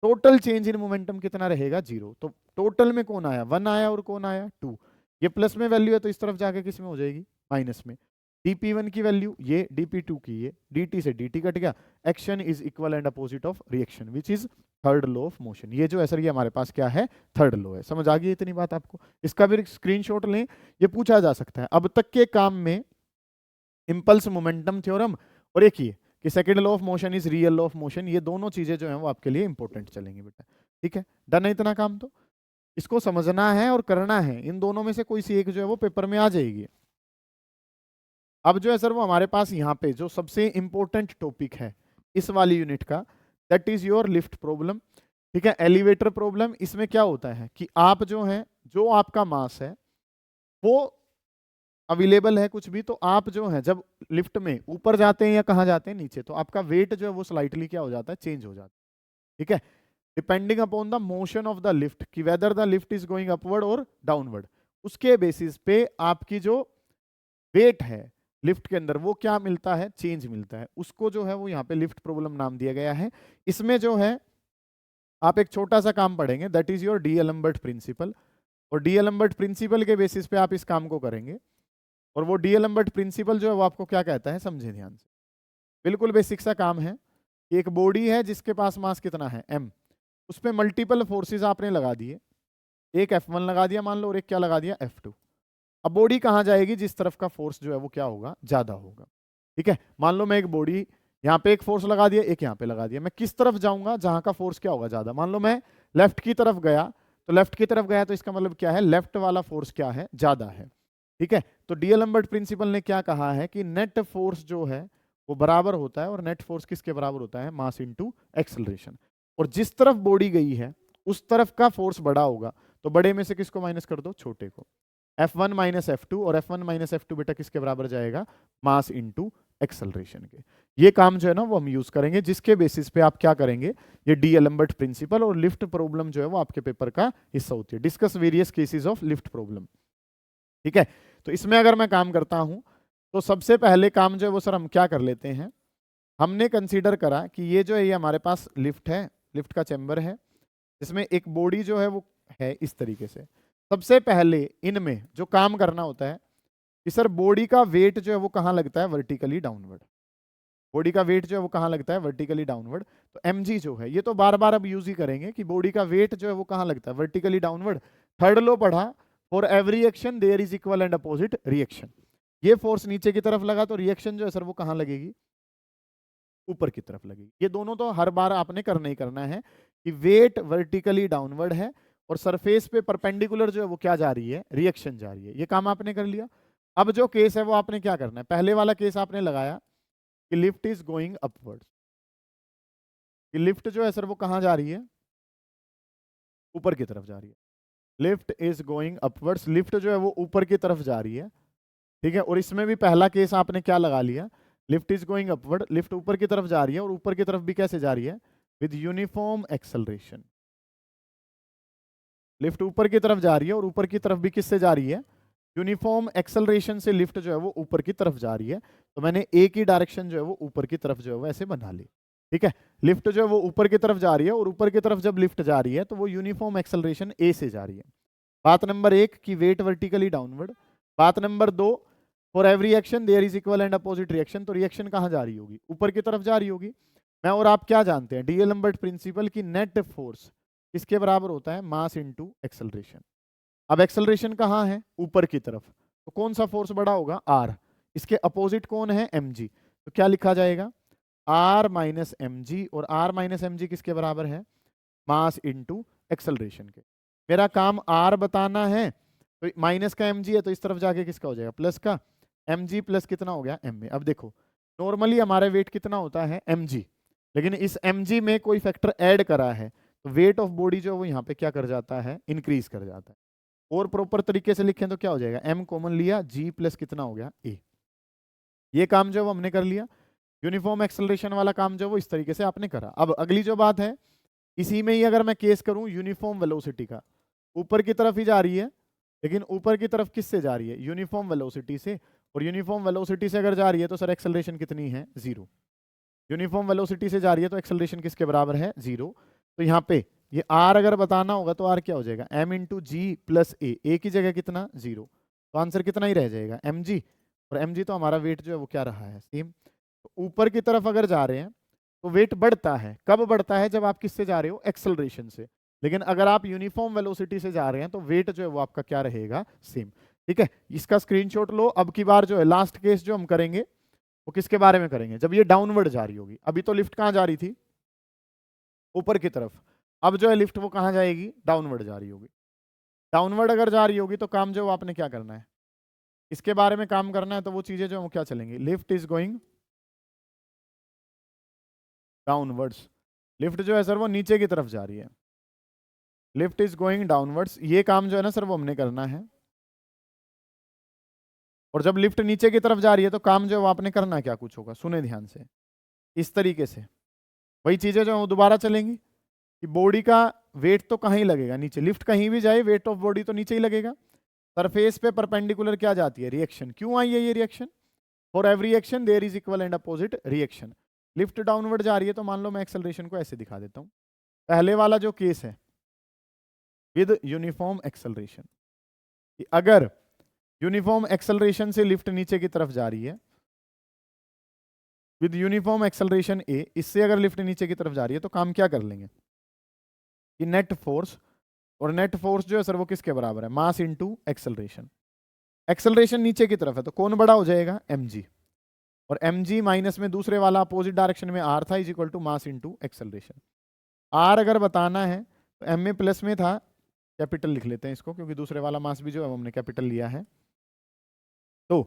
S1: टोटल चेंज इन मोमेंटम कितना रहेगा, 0। तो टोटल में कौन आया, 1 आया, और कौन आया, 2। ये प्लस में वैल्यू है तो इस तरफ जाके किस में हो जाएगी, माइनस में। dp1 की वैल्यू ये, dp2 की ये, dt से dt कट गया। Action is equal and opposite of reaction which is third law of motion. ये जो है सर ये हमारे पास क्या है, थर्ड लॉ है। समझ आ गई इतनी बात आपको, इसका भी स्क्रीनशॉट लें, ये पूछा जा सकता है। अब तक के काम में इम्पल्स मोमेंटम थ्योरम, और एक ही कि second law of motion is real law of motion, ये दोनों चीजें जो हैं वो आपके लिए इंपॉर्टेंट चलेंगी बेटा, ठीक है। डन है इतना काम, तो इसको समझना है और करना है, इन दोनों में से कोई सी एक जो है वो पेपर में आ जाएगी। अब जो है सर वो हमारे पास यहाँ पे जो सबसे इंपॉर्टेंट टॉपिक है इस वाली यूनिट का, that is your lift problem. ठीक है, एलिवेटर प्रॉब्लम। इसमें क्या होता है कि आप जो है, जो आपका मास है वो अवेलेबल है कुछ भी, तो आप जो है जब लिफ्ट में ऊपर जाते हैं या कहाँ जाते हैं, नीचे, तो आपका वेट जो है वो स्लाइटली क्या हो जाता है, चेंज हो जाता है। ठीक है, depending upon the motion of the lift, कि whether the lift is going upward और डाउनवर्ड, उसके बेसिस पे आपकी जो वेट है लिफ्ट के अंदर वो क्या मिलता है, चेंज मिलता है। उसको जो है वो यहाँ पे लिफ्ट प्रॉब्लम नाम दिया गया है। इसमें जो है आप एक छोटा सा काम पढ़ेंगे, that is your d'Alembert principle, और डी एलम्बर्ट प्रिंसिपल के बेसिस पे आप इस काम को करेंगे। और वो डी एलम्बर्ट प्रिंसिपल जो है वो आपको क्या कहता है, समझे ध्यान से। बिल्कुल बेसिक सा काम है। एक बॉडी है जिसके पास मास कितना है, m, उस पर मल्टीपल फोर्सेज आपने लगा दिए, एक F1 लगा दिया मान लो, और एक क्या लगा दिया, F2। अब बॉडी कहाँ जाएगी, जिस तरफ का फोर्स जो है वो क्या होगा, ज्यादा होगा। ठीक है, मान लो मैं एक बॉडी यहाँ पे एक फोर्स लगा दिया, एक यहाँ पे लगा दिया, मैं किस तरफ जाऊंगा, जहां का फोर्स क्या होगा, ज्यादा। मान लो मैं लेफ्ट की तरफ गया, तो लेफ्ट की तरफ गया तो इसका मतलब क्या है, लेफ्ट वाला फोर्स क्या है, ज्यादा है। ठीक है, तो डी एलम्बर्ट प्रिंसिपल ने क्या कहा है कि नेट फोर्स जो है वो बराबर होता है, और नेट फोर्स किसके बराबर होता है, मास इनटू एक्सेलरेशन। और जिस तरफ बॉडी गई है उस तरफ का फोर्स बड़ा होगा, तो बड़े में से किसको माइनस कर दो, छोटे को। F1 माइनस F2, और F1 माइनस F2 बेटा किसके बराबर जाएगा, मास इनटू एक्सेलरेशन के। ये काम जो है ना वो हम यूज करेंगे, जिसके बेसिस पे आप क्या करेंगे, ये डी एलम्बर्ट प्रिंसिपल और लिफ्ट प्रॉब्लम जो है वो आपके पेपर का हिस्सा होती है। Discuss various cases of lift problem. ठीक है, तो इसमें अगर मैं काम करता हूं तो सबसे पहले काम जो है वो सर हम क्या कर लेते हैं, हमने कंसीडर करा कि ये जो है ये हमारे पास लिफ्ट है, लिफ्ट का चैम्बर है, इसमें एक बॉडी जो है वो है इस तरीके से। सबसे पहले इनमें जो काम करना होता है कि सर बॉडी का वेट जो है वो कहाँ लगता है, वर्टिकली डाउनवर्ड। बॉडी का वेट जो है वो कहाँ लगता है, वर्टिकली डाउनवर्ड। तो mg जो है, ये तो बार बार अब यूज ही करेंगे कि बॉडी का वेट जो है वो कहाँ लगता है, वर्टिकली डाउनवर्ड। थर्ड लो पढ़ा, for every action there is equal and opposite reaction. ये फोर्स नीचे की तरफ लगा तो रिएक्शन जो है सर वो कहाँ लगेगी, ऊपर की तरफ लगेगी। ये दोनों तो हर बार आपने करना ही करना है कि वेट वर्टिकली डाउनवर्ड है और सरफेस पे परपेंडिकुलर जो है वो क्या जा रही है, रिएक्शन जा रही है। ये काम आपने कर लिया। अब जो केस है वो आपने क्या करना है, पहले वाला केस आपने लगाया कि लिफ्ट इज गोइंग अपवर्ड, कि लिफ्ट जो है सर वो कहाँ जा रही है, ऊपर की तरफ जा रही है। Lift is going upwards, lift जो है वो ऊपर की तरफ जा रही है। ठीक है, और इसमें भी पहला केस आपने क्या लगा लिया, lift is going upward, lift ऊपर की तरफ जा रही है, और ऊपर की तरफ भी कैसे जा रही है, विद यूनिफॉर्म एक्सेलरेशन। लिफ्ट ऊपर की तरफ जा रही है और ऊपर की तरफ भी किससे जा रही है, यूनिफॉर्म एक्सेलरेशन से लिफ्ट जो है वो ऊपर की तरफ जा रही है। तो मैंने एक ही डायरेक्शन जो है वो ऊपर की तरफ जो है वो ऐसे बना ली। ठीक है, लिफ्ट जो है वो ऊपर की तरफ जा रही है, और ऊपर की तरफ जब लिफ्ट जा रही है तो वो यूनिफॉर्म एक्सेलरेशन ए से जा रही है। बात नंबर 1 की वेट वर्टिकली डाउनवर्ड। बात number 2, for every action there is equal and opposite reaction. तो रिएक्शन कहाँ जा रही होगी, ऊपर की तरफ जा रही होगी। मैं और आप क्या जानते हैं, डी एलम्बर्ट प्रिंसिपल की नेट फोर्स किसके बराबर होता है, मास इनटू एक्सेलरेशन। अब एक्सेलरेशन कहाँ है, ऊपर की तरफ, तो कौन सा फोर्स बड़ा होगा, आर। इसके अपोजिट कौन है, mg। तो क्या लिखा जाएगा, आर माइनस mg, और आर माइनस mg किसके बराबर है, मास इनटू एक्सेलरेशन के। मेरा काम आर बताना है, तो माइनस का mg है तो इस तरफ जाके किसका हो जाएगा, प्लस का। mg प्लस कितना हो गया, ma। अब देखो नॉर्मली हमारा वेट कितना होता है, mg, लेकिन इस mg में कोई फैक्टर ऐड करा है, तो वेट ऑफ बॉडी जो वो यहाँ पे क्या कर जाता है, इंक्रीज कर जाता है। और प्रॉपर तरीके से लिखें तो क्या हो जाएगा, m कॉमन लिया, g प्लस कितना हो गया, a। ये काम जो वो हमने कर लिया। यूनिफॉर्म एक्सेलरेशन वाला काम जो वो इस तरीके से आपने करा। अब अगली जो बात है, इसी में ही अगर मैं केस करूं यूनिफॉर्म वेलोसिटी का, ऊपर की तरफ ही जा रही है, लेकिन ऊपर की तरफ किससे जा रही है, यूनिफॉर्म वेलोसिटी से। और यूनिफॉर्म वेलोसिटी से अगर जा रही है तो सर एक्सेलरेशन कितनी है, 0। यूनिफॉर्म वेलोसिटी से जा रही है तो एक्सेलरेशन किसके बराबर है, 0। तो यहाँ पे ये आर अगर बताना होगा तो आर क्या हो जाएगा, m इंटू जी प्लस ए की जगह कितना, 0। तो आंसर कितना ही रह जाएगा, mg। और mg तो हमारा वेट जो है वो क्या रहा है, सेम। तो ऊपर की तरफ अगर जा रहे हैं तो वेट बढ़ता है, कब बढ़ता है, जब आप किससे जा रहे हो, एक्सेलरेशन से। लेकिन अगर आप यूनिफॉर्म वेलोसिटी से जा रहे हैं तो वेट जो है वो आपका क्या रहेगा, सेम। ठीक है, इसका स्क्रीनशॉट लो। अब की बार जो है लास्ट केस जो हम करेंगे वो किसके बारे में करेंगे, जब ये डाउनवर्ड जा रही होगी। अभी तो लिफ्ट कहाँ जा रही थी, ऊपर की तरफ। अब जो है लिफ्ट वो कहाँ जाएगी, डाउनवर्ड जा रही होगी। डाउनवर्ड अगर जा रही होगी तो काम जो आपने क्या करना है, इसके बारे में काम करना है तो वो चीजें जो है वो क्या चलेंगी, lift is going downwards. Lift जो है सर वो नीचे की तरफ जा रही है, लिफ्ट इज गोइंग डाउनवर्ड्स। ये काम जो है ना सर वो हमने करना है। और जब लिफ्ट नीचे की तरफ जा रही है तो काम जो है वो आपने करना क्या कुछ होगा, सुने ध्यान से, इस तरीके से वही चीजें जो है वो दोबारा चलेंगी कि बॉडी का वेट तो कहीं लगेगा नीचे, लिफ्ट कहीं भी जाए वेट ऑफ बॉडी तो नीचे ही लगेगा। सरफेस पे परपेंडिकुलर क्या जाती है, रिएक्शन। क्यों आई है ये reaction, for every action there is equal and opposite reaction. Lift downward जा रही है तो मान लो मैं एक्सेलरेशन को ऐसे दिखा देता हूं। पहले वाला जो केस है विद यूनिफॉर्म एक्सेलरेशन, कि अगर यूनिफॉर्म एक्सेलरेशन से लिफ्ट नीचे की तरफ जा रही है, विद यूनिफॉर्म एक्सेलरेशन ए, इससे अगर लिफ्ट नीचे की तरफ जा रही है तो काम क्या कर लेंगे कि नेट फोर्स, और नेट फोर्स जो है सर वो किसके बराबर है, मास इनटू एक्सेलरेशन। एक्सेलरेशन नीचे की तरफ है तो कौन बड़ा हो जाएगा, mg, और mg माइनस में दूसरे वाला अपोजिट डायरेक्शन में r था, is equal to mass into acceleration. r अगर बताना है तो m में प्लस में था, कैपिटल लिख लेते हैं इसको क्योंकि दूसरे वाला मास भी जो है हमने कैपिटल लिया है। तो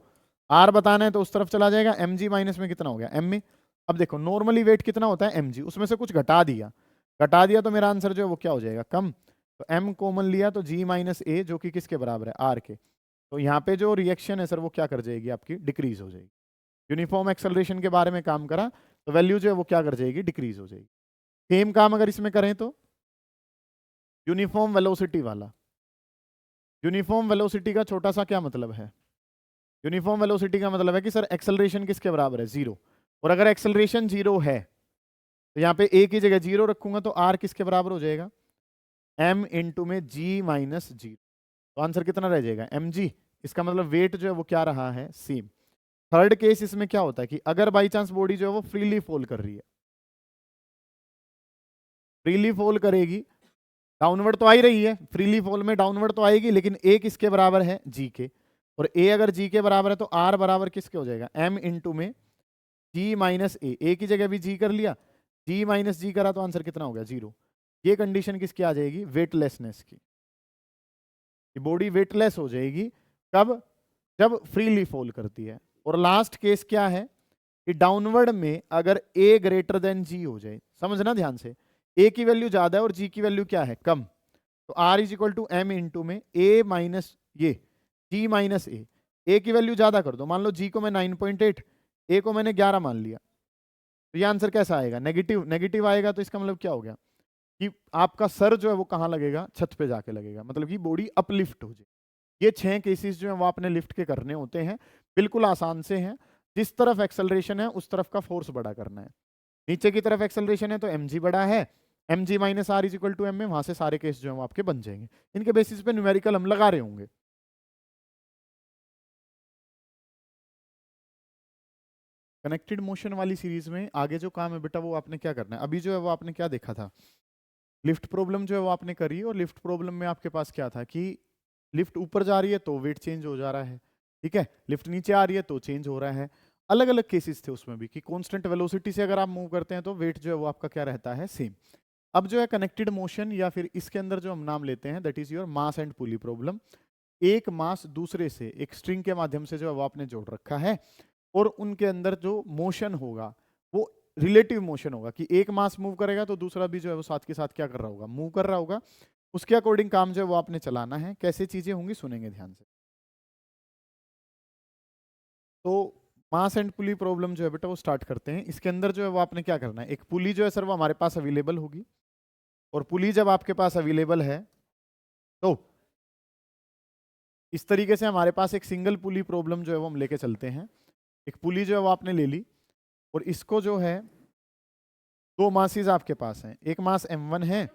S1: r बताना है तो उस तरफ चला जाएगा, mg माइनस में कितना हो गया, m में। अब देखो नॉर्मली वेट कितना होता है mg, उसमें से कुछ घटा दिया तो मेरा आंसर जो है वो क्या हो जाएगा, कम। तो m कॉमन लिया तो g माइनस a जो कि किसके बराबर है, r के। तो यहाँ पे जो रिएक्शन है सर वो क्या कर जाएगी आपकी, डिक्रीज हो जाएगी। यूनिफॉर्म एक्सेलरेशन के बारे में काम करा तो वैल्यू जो है वो क्या कर जाएगी, डिक्रीज हो जाएगी। सेम काम अगर इसमें करें तो यूनिफॉर्म वेलोसिटी वाला, यूनिफॉर्म वेलोसिटी का छोटा सा क्या मतलब है, यूनिफॉर्म वेलोसिटी का मतलब है कि सर एक्सेलरेशन किसके बराबर है, जीरो। और अगर एक्सेलरेशन जीरो है तो यहाँ पे a की जगह जीरो रखूंगा तो r किसके बराबर हो जाएगा, m इंटू में g माइनस जीरो। तो आंसर कितना रह जाएगा, mg। इसका मतलब वेट जो है वो क्या रहा है, सेम। थर्ड केस इसमें क्या होता है कि अगर बाई चांस बॉडी जो है वो फ्रीली फॉल कर रही है, फ्रीली फॉल करेगी, डाउनवर्ड तो आ ही रही है, फ्रीली फॉल में डाउनवर्ड तो आएगी, लेकिन a किसके बराबर है, g के। और a अगर g के बराबर है तो r बराबर किसके हो जाएगा, m इंटू में g माइनस a की जगह भी g कर लिया, g माइनस g करा तो आंसर कितना हो गया, जीरो। ये कंडीशन किसकी आ जाएगी, वेटलेसनेस की। बॉडी वेटलेस हो जाएगी कब, जब फ्रीली फॉल करती है। और लास्ट केस क्या है कि डाउनवर्ड में अगर a ग्रेटर देन g हो जाए, समझना ध्यान से, a की वैल्यू ज्यादा है और g की वैल्यू क्या है, कम। तो r is equal to m into में a माइनस ये g माइनस a की वैल्यू ज्यादा कर दो, मान लो g को मैं 9.8, a को मैंने 11 मान लिया, तो ये आंसर कैसा आएगा, नेगेटिव। नेगेटिव आएगा तो इसका मतलब क्या हो गया कि आपका सर जो है वो कहाँ लगेगा, छत पे जाके लगेगा, मतलब कि बॉडी अपलिफ्ट हो जाए। ये 6 केसेस जो है वो आपने लिफ्ट के करने होते हैं, बिल्कुल आसान से हैं। जिस तरफ एक्सेलरेशन है उस तरफ का फोर्स बड़ा करना है। नीचे की तरफ एक्सेलरेशन है तो mg बड़ा है, mg minus r is equal to m में, वहां से सारे केस जो है वो आपके बन जाएंगे। इनके बेसिस पे न्यूमेरिकल हम लगा रहे होंगे। कनेक्टेड मोशन वाली सीरीज में आगे जो काम है बेटा वो आपने क्या करना है, अभी जो है वो आपने क्या देखा था, लिफ्ट प्रॉब्लम जो है वो आपने करी, और लिफ्ट प्रॉब्लम में आपके पास क्या था कि लिफ्ट ऊपर जा रही है तो वेट चेंज हो जा रहा है, ठीक है, लिफ्ट नीचे आ रही है तो चेंज हो रहा है। अलग अलग केसेस थे उसमें भी कि कांस्टेंट वेलोसिटी से अगर आप मूव करते हैं तो वेट जो है वो आपका क्या रहता है, सेम। अब जो है कनेक्टेड मोशन, या फिर इसके अंदर जो हम नाम लेते हैं that is your mass and pulley problem. एक मास दूसरे से एक स्ट्रिंग के माध्यम से जो है वो आपने जोड़ रखा है, और उनके अंदर जो मोशन होगा वो रिलेटिव मोशन होगा कि एक मास मूव करेगा तो दूसरा भी जो है वो साथ के साथ क्या कर रहा होगा, मूव कर रहा होगा। उसके अकॉर्डिंग काम जो है वो आपने चलाना है। कैसे चीजें होंगी सुनेंगे ध्यान से। तो मास एंड पुली प्रॉब्लम जो है बेटा वो स्टार्ट करते हैं। इसके अंदर जो है वो आपने क्या करना है, एक पुली जो है सर वो हमारे पास अवेलेबल होगी, और पुली जब आपके पास अवेलेबल है तो इस तरीके से हमारे पास एक सिंगल पुली प्रॉब्लम जो है वो हम लेके चलते हैं। एक पुली जो है वो आपने ले ली, और इसको जो है दो मासेस आपके पास हैं, एक मास m1 है,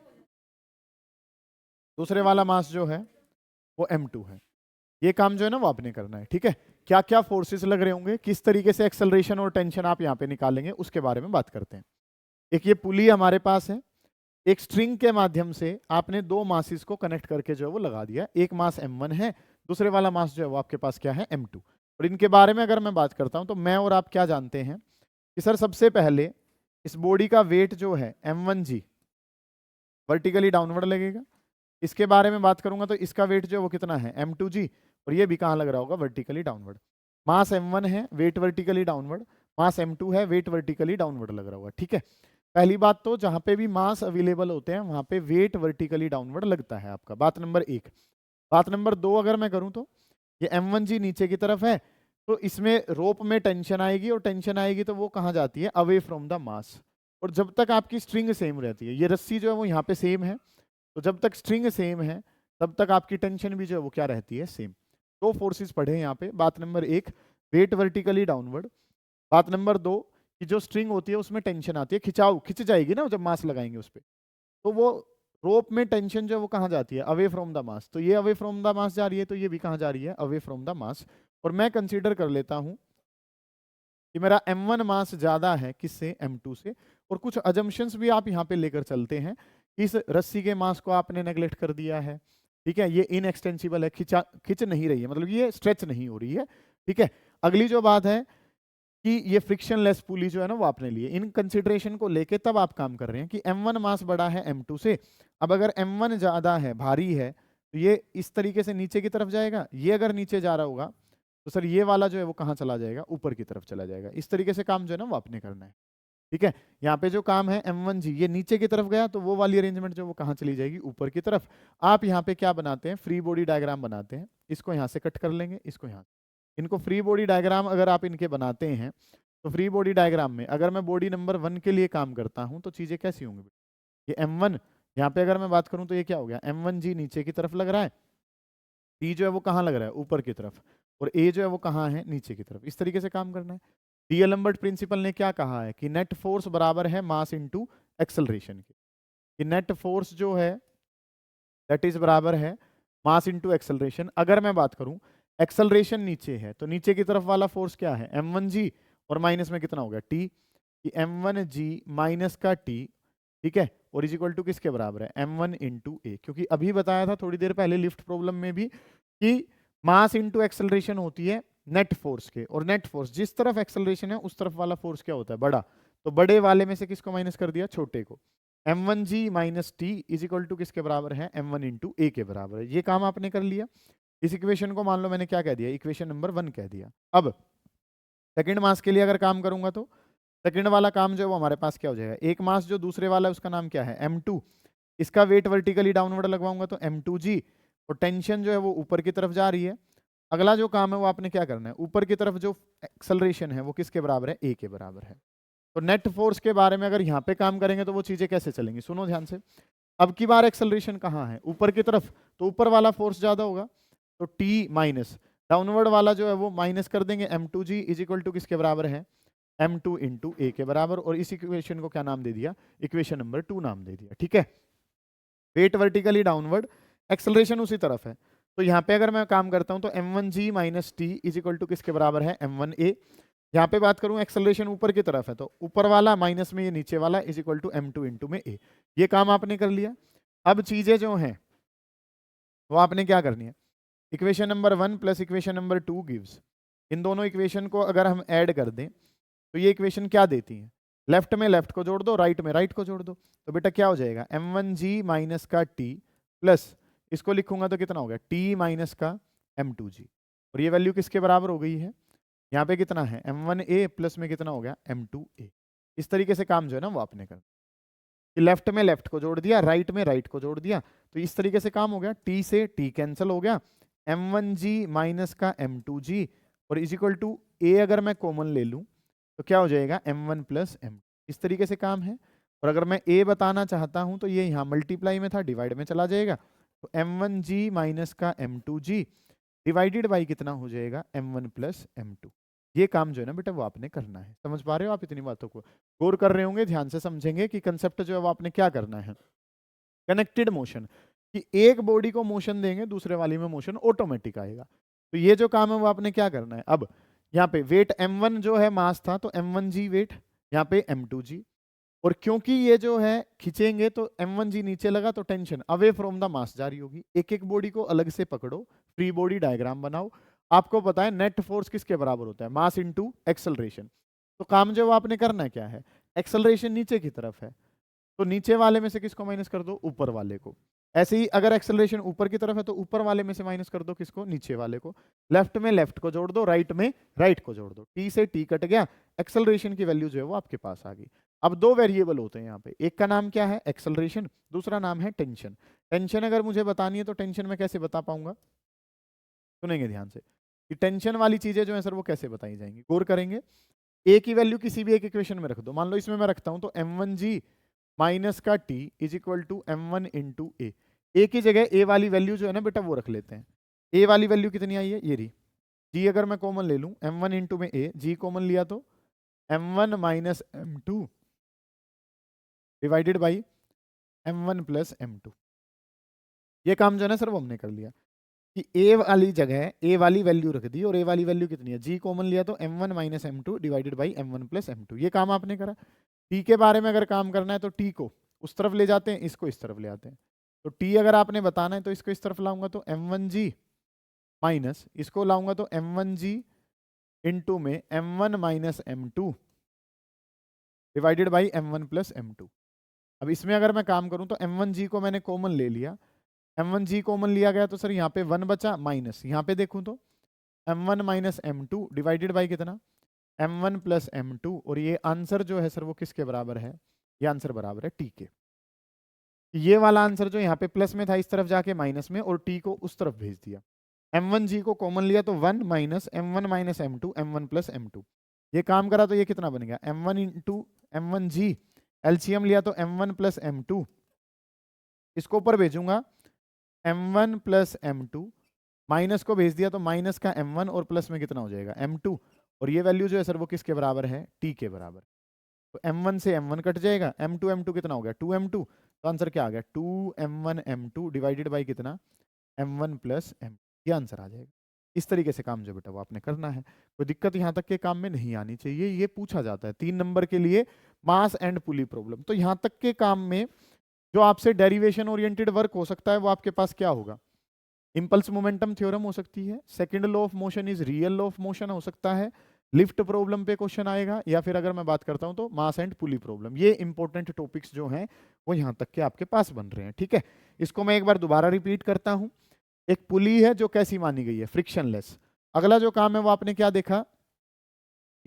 S1: दूसरे वाला मास जो है वो m2 है। ये काम जो है ना वो आपने करना है, ठीक है। क्या क्या फोर्सेस लग रहे होंगे, किस तरीके से एक्सेलरेशन और टेंशन आप यहाँ पे निकालेंगे, उसके बारे में बात करते हैं। एक ये पुली हमारे पास है, एक स्ट्रिंग के माध्यम से आपने दो मासेस को कनेक्ट करके जो है वो लगा दिया। एक मास m1 है, दूसरे वाला मास जो है वो आपके पास क्या है, m2। और इनके बारे में अगर मैं बात करता हूं तो मैं और आप क्या जानते हैं कि सर सबसे पहले इस बॉडी का वेट जो है m1g वर्टिकली डाउनवर्ड लगेगा। इसके बारे में बात करूंगा तो इसका वेट जो है वो कितना है, m2g, और ये भी कहाँ लग रहा होगा, वर्टिकली डाउनवर्ड। मास m1 है, वेट वर्टिकली डाउनवर्ड, मास m2 है, वेट वर्टिकली डाउनवर्ड लग रहा होगा। ठीक है, पहली बात तो जहां पे भी मास अवेलेबल होते हैं वहां पे वेट वर्टिकली डाउनवर्ड लगता है आपका, बात नंबर 1। बात नंबर 2 अगर मैं करूं तो ये m1g नीचे की तरफ है, तो इसमें रोप में टेंशन आएगी, और टेंशन आएगी तो वो कहाँ जाती है, अवे फ्रॉम द मास। और जब तक आपकी स्ट्रिंग सेम रहती है, ये रस्सी जो है वो यहाँ पे सेम है, तो जब तक स्ट्रिंग सेम है तब तक आपकी टेंशन भी जो है वो क्या रहती है, सेम। दो फोर्सेस पढ़े यहाँ पे। बात नंबर 1 वेट वर्टिकली डाउनवर्ड, बात नंबर 2 कि जो स्ट्रिंग होती है उसमें टेंशन आती है, खिंचाव खिंच जाएगी ना जब मास लगाएंगे उस पर, तो वो रोप में टेंशन जो है वो कहाँ जाती है, अवे फ्रॉम द मास। तो ये अवे फ्रॉम द मास जा रही है, तो ये भी कहाँ जा रही है, अवे फ्रॉम द मास। और मैं कंसीडर कर लेता हूं कि मेरा m1 मास ज्यादा है किससे, m2 से। और कुछ अजम्पशंस भी आप यहाँ पे लेकर चलते हैं, इस रस्सी के मास को आपने नेग्लेक्ट कर दिया है, ठीक है, ये इनएक्सटेंसिबल है, खिंच नहीं रही है, मतलब ये स्ट्रेच नहीं हो रही है। ठीक है, अगली जो बात है कि ये फ्रिक्शनलेस पुली जो है ना वो आपने लिए, इन कंसिडरेशन को लेके तब आप काम कर रहे हैं कि m1 मास बड़ा है m2 से। अब अगर m1 ज्यादा है, भारी है, तो ये इस तरीके से नीचे की तरफ जाएगा, ये अगर नीचे जा रहा होगा तो सर ये वाला जो है वो कहाँ चला जाएगा, ऊपर की तरफ चला जाएगा। इस तरीके से काम जो है ना वो आपने करना है। ठीक है, यहाँ पे जो काम है m1g ये नीचे की तरफ गया, तो वो वाली अरेंजमेंट जो वो कहाँ चली जाएगी, ऊपर की तरफ। आप यहाँ पे क्या बनाते हैं, फ्री बॉडी डायग्राम बनाते हैं, इसको यहाँ से कट कर लेंगे, इसको यहाँ, इनको फ्री बॉडी डायग्राम अगर आप इनके बनाते हैं तो फ्री बॉडी डायग्राम में अगर मैं बॉडी नंबर 1 के लिए काम करता हूं तो चीजें कैसी होंगी। ये m1 यहाँ पे अगर मैं बात करूं तो ये क्या हो गया, m1g नीचे की तरफ लग रहा है, t जो है वो कहाँ लग रहा है, ऊपर की तरफ, और a जो है वो कहाँ है, नीचे की तरफ। इस तरीके से काम करना है। डीएलम्बर्ट प्रिंसिपल ने क्या कहा है कि नेट फोर्स बराबर है मास इंटू एक्सेलरेशन के, कि नेट फोर्स जो है दैट इज बराबर है मास इंटू एक्सेलरेशन। अगर मैं बात करूं एक्सेलरेशन नीचे है तो नीचे की तरफ वाला फोर्स क्या है, m1g, और माइनस में कितना हो गया t, कि m1g माइनस का t, ठीक है, और इज इक्वल टू किसके बराबर है, m1 इंटू ए। क्योंकि अभी बताया था थोड़ी देर पहले लिफ्ट प्रॉब्लम में भी कि मास इंटू एक्सेलरेशन होती है नेट फोर्स के, और नेट फोर्स जिस तरफ एक्सेलरेशन है उस तरफ वाला फोर्स क्या होता है, बड़ा। तो बड़े वाले में से किसको माइनस कर दिया, छोटे को। m1g minus T is equal to किसके बराबर है, m1 इंटू ए के बराबर है। ये काम आपने कर लिया। इस इक्वेशन को मान लो मैंने क्या कह दिया, इक्वेशन नंबर 1 कह दिया। अब सेकंड मास के लिए अगर काम करूंगा तो सेकंड वाला काम जो है वो हमारे पास क्या हो जाएगा, एक मास जो दूसरे वाला है उसका नाम क्या है, m2, इसका वेट वर्टिकली डाउनवर्ड लगवाऊंगा तो m2g, और टेंशन जो है वो ऊपर की तरफ जा रही है। अगला जो काम है वो आपने क्या करना है, ऊपर की तरफ जो एक्सेलरेशन है वो किसके बराबर है, a के बराबर है। तो नेट फोर्स के बारे में अगर यहाँ पे काम करेंगे तो वो चीजें कैसे चलेंगी, सुनो ध्यान से। अब की बार एक्सेलरेशन कहाँ है, ऊपर की तरफ, तो ऊपर वाला फोर्स ज्यादा होगा, तो t माइनस डाउनवर्ड वाला जो है वो माइनस कर देंगे, m2g इज इक्वल टू किसके बराबर है, m2 इंटू ए के बराबर। और इस इक्वेशन को क्या नाम दे दिया, इक्वेशन नंबर 2 नाम दे दिया। ठीक है, वेट वर्टिकली डाउनवर्ड, एक्सेलरेशन उसी तरफ है, तो यहाँ पे अगर मैं काम करता हूँ तो m1g minus T is equal to किसके बराबर है, m1a। यहाँ पे बात करूँ एक्सेलरेशन ऊपर की तरफ है, तो ऊपर वाला माइनस में ये नीचे वाला is equal to m2 into में a। ये काम आपने कर लिया। अब चीजें जो हैं वो आपने क्या करनी है, equation number 1 plus equation number 2 gives, इन दोनों इक्वेशन को अगर हम ऐड कर दें तो ये इक्वेशन क्या देती है, लेफ्ट में लेफ्ट को जोड़ दो, राइट में राइट को जोड़ दो, तो बेटा क्या हो जाएगा, m1g माइनस का t प्लस इसको लिखूंगा तो कितना हो गया, t माइनस का m2g, और ये वैल्यू किसके बराबर हो गई है, यहाँ पे कितना है, m1a प्लस में कितना हो गया, m2a। इस तरीके से काम जो है ना वो आपने कर, लेफ्ट में लेफ्ट को जोड़ दिया, राइट में राइट को जोड़ दिया, तो इस तरीके से काम हो गया। t से t कैंसिल हो गया, m1g माइनस का m2g, और इज इक्वल टू a अगर मैं कॉमन ले लूं तो क्या हो जाएगा, m1 प्लस m। इस तरीके से काम है। और अगर मैं a बताना चाहता हूं तो ये यहाँ मल्टीप्लाई में था, डिवाइड में चला जाएगा, तो m1g माइनस का m2g डिवाइडेड बाई कितना हो जाएगा, m1 प्लस m2। ये काम जो है ना बेटा वो आपने करना है। समझ पा रहे हो आप इतनी बातों को, गौर कर रहे होंगे, ध्यान से समझेंगे कि कंसेप्ट जो है वो आपने क्या करना है, कनेक्टेड मोशन, कि एक बॉडी को मोशन देंगे दूसरे वाली में मोशन ऑटोमेटिक आएगा। तो ये जो काम है वो आपने क्या करना है। अब यहाँ पे वेट m1 जो है मास था, तो m1g वेट, यहाँ पे m2g, और क्योंकि ये जो है खींचेंगे तो m1g नीचे लगा तो tension away from the mass जारी होगी। एक एक बॉडी को अलग से पकड़ो, फ्री बॉडी डायग्राम बनाओ। आपको पता है नेट फोर्स किसके बराबर होता है, मास इंटू एक्सेलरेशन। तो काम जो आपने करना है क्या है, एक्सेलरेशन नीचे की तरफ है, तो नीचे वाले में से किसको माइनस कर दो, ऊपर वाले को। ऐसे ही अगर एक्सेलरेशन ऊपर की तरफ है तो ऊपर वाले में से माइनस कर दो, किसको, नीचे वाले को। लेफ्ट में लेफ्ट को जोड़ दो, राइट में राइट को जोड़ दो, टी से टी कट गया, एक्सेलरेशन की वैल्यू जो है वो आपके पास आ गई। अब दो वेरिएबल होते हैं यहाँ पे, एक का नाम क्या है, एक्सेलरेशन, दूसरा नाम है टेंशन। टेंशन अगर मुझे बतानी है तो टेंशन में कैसे बता पाऊंगा, सुनेंगे ध्यान से कि टेंशन वाली चीजें जो है सर वो कैसे बताई जाएंगी, गौर करेंगे। ए की वैल्यू किसी भी एक इक्वेशन में रख दो, मान लो इसमें मैं रखता हूं तो m1g माइनस का T is equal to m1 into A की जगह ए वाली वैल्यू जो है ना बेटा वो रख लेते हैं। ए वाली वैल्यू कितनी आई है, ये रही। जी अगर मैं कॉमन ले लूं, m1 इंटू में ए, जी कॉमन लिया तो m1 minus m2 divided by m1 plus m2। ये काम जो है ना सर वो हमने कर लिया कि ए वाली जगह ए वाली वैल्यू रख दी, और ए वाली वैल्यू कितनी है, जी कॉमन लिया तो m1 minus m2 divided by m1 plus m2। ये काम आपने करा। टी के बारे में अगर काम करना है तो टी को उस तरफ ले जाते हैं, इसको इस तरफ ले आते हैं। तो टी अगर आपने बताना है तो इसको इस तरफ लाऊंगा तो m1g माइनस इसको लाऊंगा तो m1g इंटू में m1 minus m2 divided by m1 plus m2। अब इसमें अगर मैं काम करूं तो m1g को मैंने कॉमन ले लिया, m1g कॉमन लिया गया तो सर यहाँ पे 1 बचा, माइनस यहाँ पे देखूं तो m1 minus m2 divided by कितना, m1 प्लस m2। और ये आंसर जो है सर वो किसके बराबर है, ये आंसर बराबर है टी के। ये वाला आंसर जो यहाँ पे प्लस में था इस तरफ जाके माइनस में, और टी को उस तरफ भेज दिया। m1g को कॉमन लिया तो 1 minus m1 minus m2 m1 plus m2। ये काम करा तो ये कितना बन गया, m1 इंटू m1g, एलसीएम लिया तो m1 प्लस m2, इसको ऊपर भेजूंगा m1 प्लस m2, माइनस को भेज दिया तो माइनस का m1 और प्लस में कितना हो जाएगा m2। और ये वैल्यू जो है सर वो किसके बराबर है, टी के बराबर। तो m1 से m1 कट जाएगा, m2 कितना हो गया 2m2। तो आंसर क्या आ गया 2m1 m2 डिवाइडेड बाई कितना m1 प्लस m। ये आंसर आ जाएगा। इस तरीके से काम जो बेटा वो आपने करना है। कोई दिक्कत यहाँ तक के काम में नहीं आनी चाहिए, ये पूछा जाता है 3 नंबर के लिए मास एंड पुली प्रॉब्लम। तो यहाँ तक के काम में जो आपसे डेरिवेशन ओरिएंटेड वर्क हो सकता है वो आपके पास क्या होगा, इंपल्स मोमेंटम थ्योरम हो सकती है, second law of motion is real law of motion हो सकता है, लिफ्ट प्रॉब्लम पे क्वेश्चन आएगा, या फिर अगर मैं बात करता हूं तो मास एंड पुली प्रॉब्लम। ये इंपॉर्टेंट टॉपिक्स जो हैं वो यहां तक के आपके पास बन रहे हैं। ठीक है, इसको मैं एक बार दोबारा रिपीट करता हूं। एक पुली है जो कैसी मानी गई है, फ्रिक्शनलेस। अगला जो काम है वो आपने क्या देखा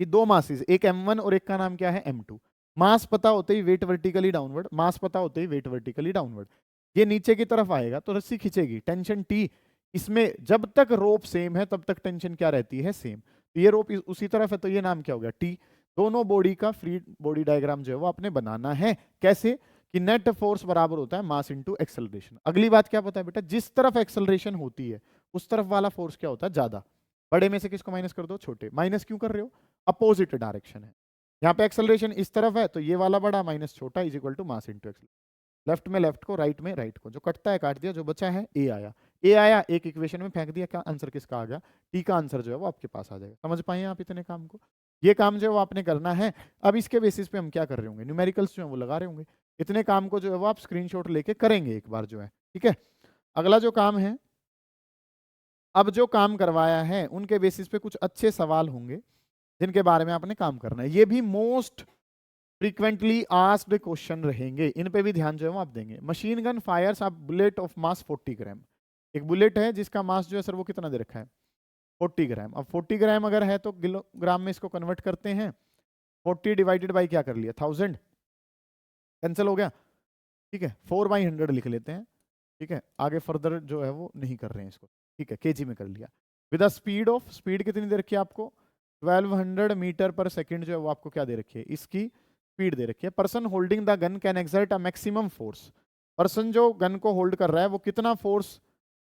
S1: कि दो मासेस, एक m1 और एक का नाम क्या है m2। मास पता होते ही वेट वर्टिकली डाउनवर्ड, मास पता होते ही वेट वर्टिकली डाउनवर्ड। ये नीचे की तरफ आएगा तो रस्सी खींचेगी, टेंशन टी। इसमें जब तक रोप सेम है तब तक टेंशन क्या रहती है, सेम। तो ये रोप उसी तरफ है तो ये नाम क्या हो गया, टी। दोनों बॉडी का फ्री बॉडी डायग्राम जो है वो आपने बनाना है। कैसे कि नेट फोर्स बराबर होता है मास इनटू एक्सेलरेशन। अगली बात क्या पता है बेटा, जिस तरफ एक्सेलरेशन होती है उस तरफ वाला फोर्स क्या होता है, ज्यादा। बड़े में से किसको माइनस कर दो, छोटे। माइनस क्यों कर रहे हो, अपोजिट डायरेक्शन है। यहाँ पे एक्सेलरेशन इस तरफ है तो ये वाला बड़ा माइनस छोटा is equal to mass into acceleration. Left में लेफ्ट को, राइट में राइट को, जो कटता है काट दिया, जो बचा है ए आया। ए आया एक इक्वेशन में फेंक दिया, क्या आंसर किसका आ गया, टी का आंसर जो है वो आपके पास आ जाएगा। समझ पाए आप इतने काम को, ये काम जो है वो आपने करना है। अब इसके बेसिस पे हम क्या कर रहे होंगे, न्यूमेरिकल्स जो है वो लगा रहे होंगे। इतने काम को जो है वो आप स्क्रीनशॉट लेके करेंगे एक बार जो है। ठीक है, अगला जो काम है, अब जो काम करवाया है उनके बेसिस पे कुछ अच्छे सवाल होंगे जिनके बारे में आपने काम करना है। ये भी मोस्ट फ्रीक्वेंटली आस्क्ड क्वेश्चन रहेंगे, इन पे भी ध्यान जो है वो आप देंगे। Machine gun Fyers a bullet of mass 40 ग्राम। एक बुलेट है जिसका मास जो है सर वो कितना दे रखा है, 40 ग्राम। अब 40 ग्राम अगर है तो किलोग्राम में इसको कन्वर्ट करते हैं। 40 डिवाइडेड बाई क्या कर लिया, 1000, कैंसिल हो गया। ठीक है, 4/100 लिख लेते हैं। ठीक है, आगे फर्दर जो है वो नहीं कर रहे हैं इसको। ठीक है, केजी में कर लिया। With a speed of, speed कितनी दे रखी है आपको, 1200 मीटर पर सेकंड जो है वो आपको क्या दे रखी है, इसकी स्पीड दे रखी है। Person holding the gun can exert a maximum force. Person जो गन को होल्ड कर रहा है वो कितना फोर्स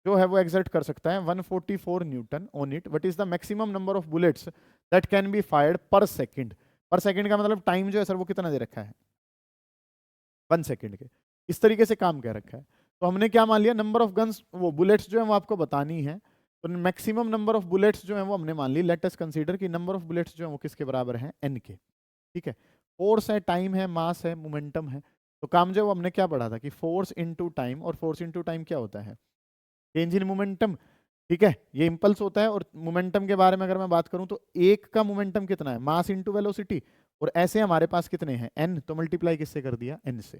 S1: जो है वो एक्सर्ट कर सकता है, 144 Newton on it. What is the maximum number of bullets that can be fired पर सेकंड। पर सेकंड का मतलब टाइम जो है सर वो कितना दे रखा है, 1 सेकंड के। इस तरीके से काम कह रखा है। तो हमने क्या मान लिया, नंबर ऑफ गन्स, वो बुलेट्स जो है वो आपको बतानी है। तो मैक्सिमम नंबर ऑफ बुलेट्स जो है वो हमने मान ली। लेट अस कंसीडर कि नंबर ऑफ बुलेट्स जो है वो किसके बराबर है, n के। ठीक है, फोर्स है, टाइम है, मास है, मोमेंटम है। तो काम जो है वो हमने क्या पढ़ा था कि फोर्स इनटू टाइम, और फोर्स इनटू टाइम क्या होता है, चेंज इन मोमेंटम। ठीक है, ये इंपल्स होता है। और मोमेंटम के बारे में अगर मैं बात करूं तो एक का मोमेंटम कितना है, मास इनटू वेलोसिटी। और ऐसे हमारे पास कितने हैं, n, तो मल्टीप्लाई किससे कर दिया, n से।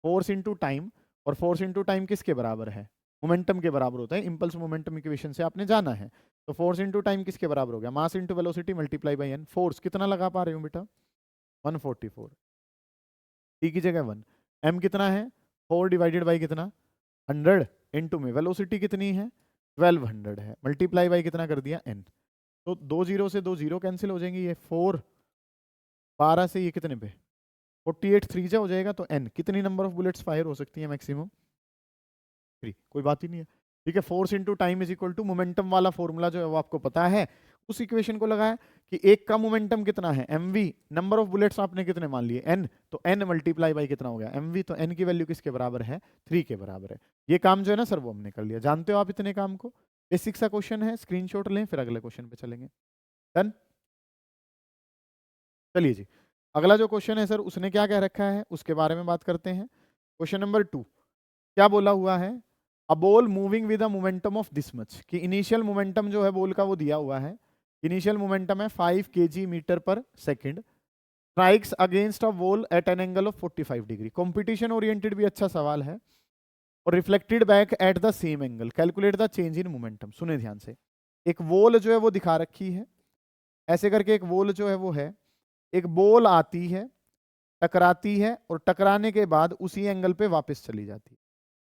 S1: फोर्स इनटू टाइम और फोर्स इंटू टाइम किसके बराबर है? मोमेंटम के बराबर होता है, इम्पल्स मोमेंटम इक्वेशन से आपने जाना है। तो फोर्स इंटू टाइम किसके बराबर हो गया? Mass into velocity multiply by N. Force कितना लगा पा रहे हो बेटा? 144, टी की जगह 1, एम कितना है? 4 डिवाइडेड बाई कितना? 100, इंटू में वेलोसिटी कितनी है? 1200 है, मल्टीप्लाई बाई कितना कर दिया? एन। तो 2 जीरो से 2 जीरो कैंसिल हो जाएंगे, ये 4, 12 से ये कितने पे? 48, 3 जा हो जाएगा। तो एन कितनी नंबर ऑफ बुलेट्स फायर हो सकती है मैक्सिमम? 3, कोई बात ही नहीं है। ठीक है, force into time is equal to momentum वाला फॉर्मूला जो है वो आपको पता है, उस इक्वेशन को लगाया कि एक का मोमेंटम कितना है? mv, नंबर ऑफ बुलेट्स आपने कितने मान लिए? n, तो n मल्टीप्लाई बाई कितना हो गया? mv, तो n की वैल्यू किसके बराबर है? 3 के बराबर है। ये काम जो है ना सर वो हमने कर लिया। जानते हो आप इतने काम को? बेसिक सा क्वेश्चन है, स्क्रीनशॉट लें, फिर अगले क्वेश्चन पे चलेंगे। डन। चलिए जी, अगला जो क्वेश्चन है सर उसने क्या कह रखा है उसके बारे में बात करते हैं। क्वेश्चन नंबर 2 क्या बोला हुआ है? A ball moving with a momentum of this much, कि इनिशियल मोमेंटम जो है बॉल का वो दिया हुआ है, इनिशियल मोमेंटम है 5 kg मीटर पर second, strikes against a wall at an angle of 45 degree. Competition oriented भी अच्छा सवाल है। और reflected back at the same angle, calculate the change in momentum. सुने ध्यान से, एक वॉल जो है वो दिखा रखी है, ऐसे करके एक वॉल जो है वो है, एक बॉल आती है, टकराती है, और टकराने के बाद उसी एंगल पे वापस चली जाती है।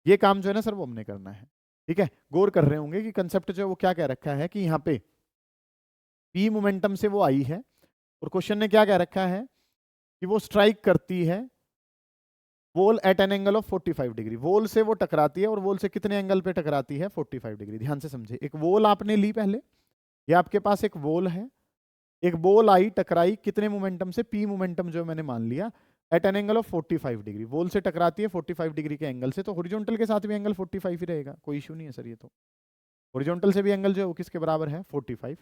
S1: ये काम जो है ना सर वो हमने करना है। ठीक है, गौर कर रहे होंगे कि कंसेप्ट जो है वो क्या कह रखा है कि यहाँ पे पी मोमेंटम से वो आई है, और क्वेश्चन ने क्या कह रखा है कि वो स्ट्राइक करती है wall at an angle of 45 degree. Wall से वो टकराती है, और वॉल से कितने एंगल पे टकराती है? 45 डिग्री। ध्यान से समझे, एक वॉल आपने ली पहले, ये आपके पास एक वॉल है, एक बॉल आई टकराई, कितने मोमेंटम से? पी मोमेंटम जो मैंने मान लिया, at an angle of 45 degree. Wall से टकराती है 45 डिग्री के एंगल से, तो हॉरिजॉन्टल के साथ भी एंगल 45 ही रहेगा, कोई इशू नहीं है सर। ये तो हॉरिजॉन्टल से भी एंगल जो है वो किसके बराबर है? 45।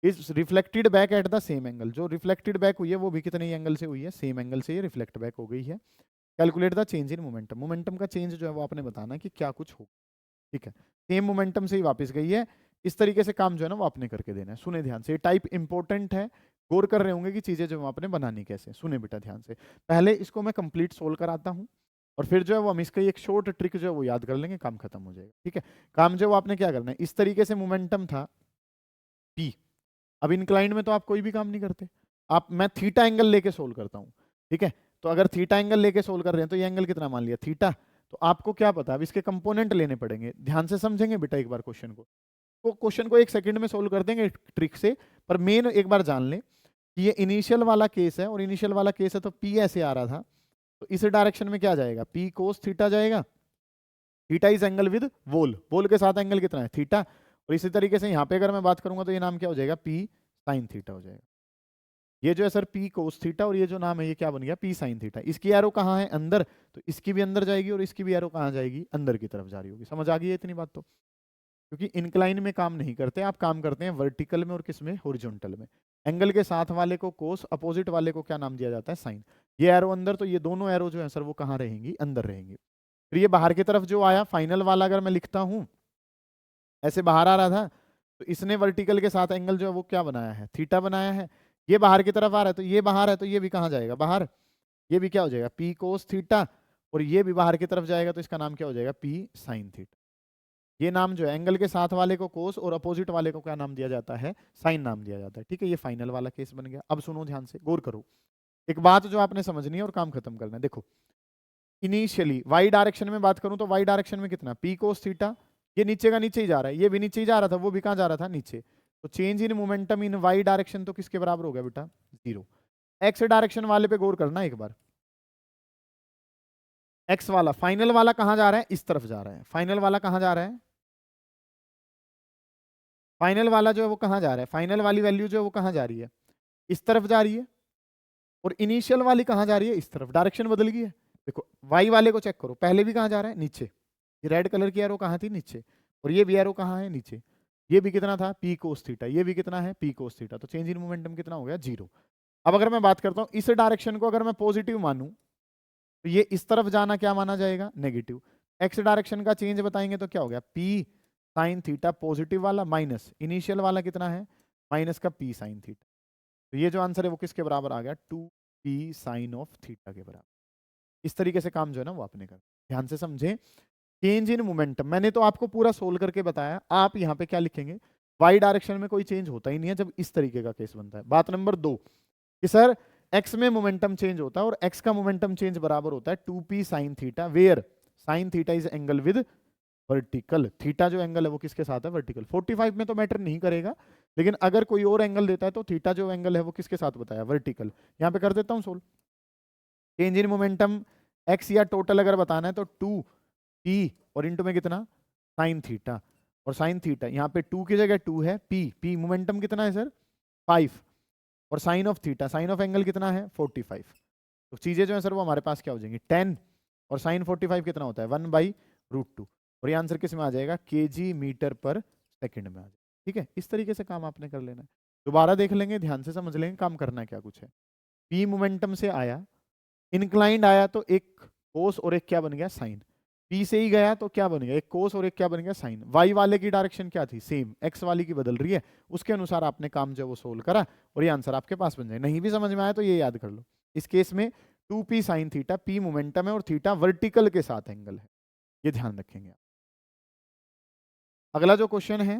S1: Is reflected back at the same angle, जो रिफ्लेक्टेड बैक हुई है वो भी कितने एंगल से हुई है? सेम एंगल से ये रिफ्लेक्ट बैक हो गई है। Calculate the change in momentum, momentum का चेंज जो है वो आपने बताना है कि क्या कुछ हो। ठीक है, सेम मोमेंटम से ही वापस गई है, इस तरीके से काम जो है ना वो आपने करके देना है। सुने ध्यान से, ये टाइप इंपॉर्टेंट है, गौर कर रहे होंगे कि चीजें जो आपने बनानी कैसे। सुने बेटा ध्यान से, पहले इसको मैं कंप्लीट सोल्व कराता हूँ, और फिर जो है वो हम इसका एक शॉर्ट ट्रिक जो है वो याद कर लेंगे, काम खत्म हो जाएगा। ठीक है, काम जो है वो आपने क्या करना है, इस तरीके से मोमेंटम था पी। अब इंक्लाइंड में तो आप कोई भी काम नहीं करते, आप मैं थीटा एंगल लेके सोल्व करता हूँ। ठीक है, तो अगर थीटा एंगल लेके सोल्व कर रहे हैं तो ये एंगल कितना मान लिया? थीटा। तो आपको क्या पता, अब इसके कंपोनेंट लेने पड़ेंगे। ध्यान से समझेंगे बेटा एक बार क्वेश्चन को, तो क्वेश्चन को 1 सेकंड में सोल्व कर देंगे ट्रिक से, पर मेन एक बार जान लें कि ये इनिशियल वाला केस है, और इनिशियल वाला केस है तो पी ऐसे आ रहा था, तो इस डायरेक्शन में क्या जाएगा? पी कोस थीटा जाएगा। थीटा इज एंगल विद वोल, वोल के साथ एंगल कितना है? थीटा। और इसी तरीके से यहाँ पे अगर मैं बात करूंगा तो ये नाम क्या हो जाएगा? पी साइन थीटा हो जाएगा। ये जो है सर पी कोस थीटा, और ये जो नाम है ये क्या बन गया? P sine theta. इसकी एरो कहाँ है? अंदर, तो इसकी भी अंदर जाएगी, और इसकी भी एरो कहाँ जाएगी? अंदर की तरफ जा रही होगी। समझ आ गई है इतनी बात? तो क्योंकि इंक्लाइन में काम नहीं करते आप, काम करते हैं वर्टिकल में और किस में? हॉरिजॉन्टल में। एंगल के साथ वाले को कोस, अपोजिट वाले को क्या नाम दिया जाता है? साइन। ये एरो अंदर, तो ये दोनों एरो जो है सर वो कहाँ रहेंगी? अंदर रहेंगी। फिर ये बाहर की तरफ जो आया फाइनल वाला, अगर मैं लिखता हूं ऐसे बाहर आ रहा था, तो इसने वर्टिकल के साथ एंगल जो है वो क्या बनाया है? थीटा बनाया है। ये बाहर की तरफ आ रहा है, तो ये बाहर है, तो ये भी कहाँ जाएगा? बाहर। ये भी क्या हो जाएगा? P cos theta. और ये भी बाहर की तरफ जाएगा, तो इसका नाम क्या हो जाएगा? P sine theta. ये नाम जो है एंगल के साथ वाले को कोस, और अपोजिट वाले को क्या नाम दिया जाता है? साइन नाम दिया जाता है। ठीक है, ये फाइनल वाला केस बन गया। अब सुनो ध्यान से, गौर करो, एक बात जो आपने समझनी है और काम खत्म करना है। देखो, इनिशियली वाई डायरेक्शन में बात करूं तो वाई डायरेक्शन में कितना? P cos theta. ये नीचे का नीचे ही जा रहा है, ये भी नीचे ही जा रहा था, वो भी कहाँ जा रहा था? नीचे। तो change in momentum in Y direction तो किसके बराबर हो गया बेटा? 0। एक्स डायरेक्शन वाले पे गौर करना एक बार। एक्स वाला फाइनल वाला कहाँ जा रहा है? इस तरफ जा रहा है। फाइनल वाला कहाँ जा रहा है? फाइनल वाला जो है वो कहाँ जा रहा है? फाइनल वाली वैल्यू जो है वो कहाँ जा रही है? इस तरफ जा रही है। और इनिशियल वाली कहाँ जा रही है? इस तरफ। डायरेक्शन बदल गई है। देखो वाई वाले को चेक करो, पहले भी कहाँ जा रहा है? नीचे। ये रेड कलर की एरो कहाँ थी? नीचे। और ये भी एरो कहाँ है? नीचे। ये भी कितना था? P cos theta. ये भी कितना है? P cos theta. तो चेंज इन मोमेंटम कितना हो गया? 0। अब अगर मैं बात करता हूँ इस डायरेक्शन को अगर मैं पॉजिटिव मानूं, तो ये इस तरफ जाना क्या माना जाएगा? नेगेटिव। एक्स डायरेक्शन का चेंज बताएंगे तो क्या हो गया? पी साइन थीटा पॉजिटिव वाला, माइनस इनिशियल वाला कितना है? माइनस का पी साइन थीटा। तो ये जो आंसर है वो किसके बराबर आ गया? 2p साइन ऑफ थीटा के बराबर। इस तरीके से काम जो है ना वो आपने कर ध्यान से समझें, चेंज इन मोमेंटम मैंने तो आपको पूरा सोल्व करके बताया, आप यहाँ पे क्या लिखेंगे, वाई डायरेक्शन में कोई चेंज होता ही नहीं है जब इस तरीके का केस बनता है। बात नंबर 2 कि सर एक्स में मोमेंटम चेंज होता है और एक्स का मोमेंटम चेंज बराबर होता है 2p sine theta, where sine theta is angle with vertical, theta जो एंगल है वो किसके साथ है, वर्टिकल। 45 में तो मैटर नहीं करेगा, लेकिन अगर कोई और एंगल देता है तो थीटा जो एंगल है वो किसके साथ बताया, वर्टिकल। यहाँ पे कर देता हूँ solve. Change in momentum x या टोटल अगर बताना है तो 2p और इंटू में कितना साइन थीटा, और साइन थीटा यहाँ पे 2 की जगह 2 है, p मोमेंटम कितना है सर 5, और sine of theta, sine of angle कितना है 45। तो चीजें जो है सर वो हमारे पास क्या हो जाएंगी 10, और साइन 45 कितना होता है 1/√2, और ये आंसर किस में आ जाएगा kg मीटर पर सेकंड में आ जाएगा। ठीक है, इस तरीके से काम आपने कर लेना है। दोबारा देख लेंगे, ध्यान से समझ लेंगे काम करना है क्या कुछ है। p मोमेंटम से आया, इंक्लाइंड आया तो एक कोस और एक क्या बन गया साइन, p से ही गया तो क्या बन गया एक कोस और एक क्या बन गया साइन। y वाले की डायरेक्शन क्या थी सेम, x वाली की बदल रही है, उसके अनुसार आपने काम जो है वो सोल्व करा और ये आंसर आपके पास बन जाए। नहीं भी समझ में आया तो ये याद कर लो, इस केस में 2p sine theta, p momentum है और थीटा वर्टिकल के साथ एंगल है, ये ध्यान रखेंगे। अगला जो क्वेश्चन है,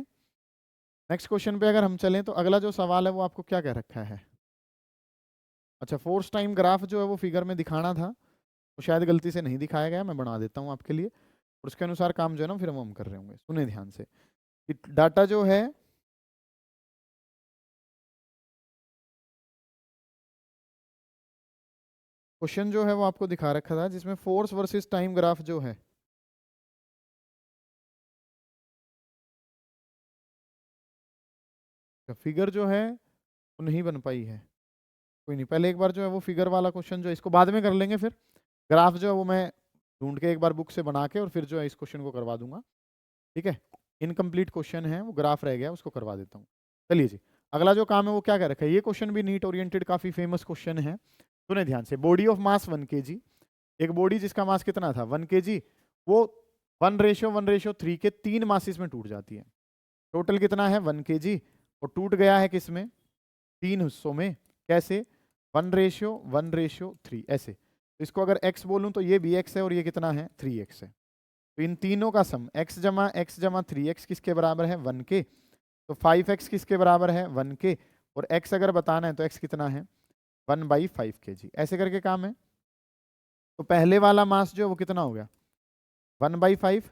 S1: नेक्स्ट क्वेश्चन पे अगर हम चलें तो अगला जो सवाल है वो आपको क्या कह रखा है, अच्छा फोर्स टाइम ग्राफ जो है वो फिगर में दिखाना था, तो शायद गलती से नहीं दिखाया गया, मैं बना देता हूँ आपके लिए और उसके अनुसार काम जो है ना फिर हम कर रहे होंगे। सुने ध्यान से, डाटा जो है क्वेश्चन जो है वो आपको दिखा रखा था जिसमें फोर्स वर्सेस टाइम ग्राफ जो है, फिगर जो है वो नहीं बन पाई है, कोई नहीं, पहले एक बार जो है वो फिगर वाला क्वेश्चन जो है इसको बाद में कर लेंगे, फिर ग्राफ जो है वो मैं ढूंढ के एक बार बुक से बना के और फिर जो है इस क्वेश्चन को करवा दूंगा। ठीक है, इनकम्प्लीट क्वेश्चन है वो, ग्राफ रह गया उसको करवा देता हूँ। चलिए जी, अगला जो काम है वो क्या कर रखा है, ये क्वेश्चन भी नीट ओरिएंटेड काफी फेमस क्वेश्चन है, सुने ध्यान से। बॉडी ऑफ मास 1 kg, एक बॉडी जिसका मास कितना था 1 kg, वो 1:1:3 के 3 मासिस में टूट जाती है। टोटल कितना है 1 kg, और टूट गया है किस में 3 हिस्सों में, कैसे 1:1:3 ऐसे। तो इसको अगर x बोलूं तो ये भी x है और ये कितना है 3x है, तो इन तीनों का सम x जमा 3x किसके बराबर है 1 के, तो 5x किसके बराबर है 1 के, और x अगर बताना है तो x कितना है 1/5 kg, ऐसे करके काम है। तो पहले वाला मास जो है वो कितना हो गया 1/5,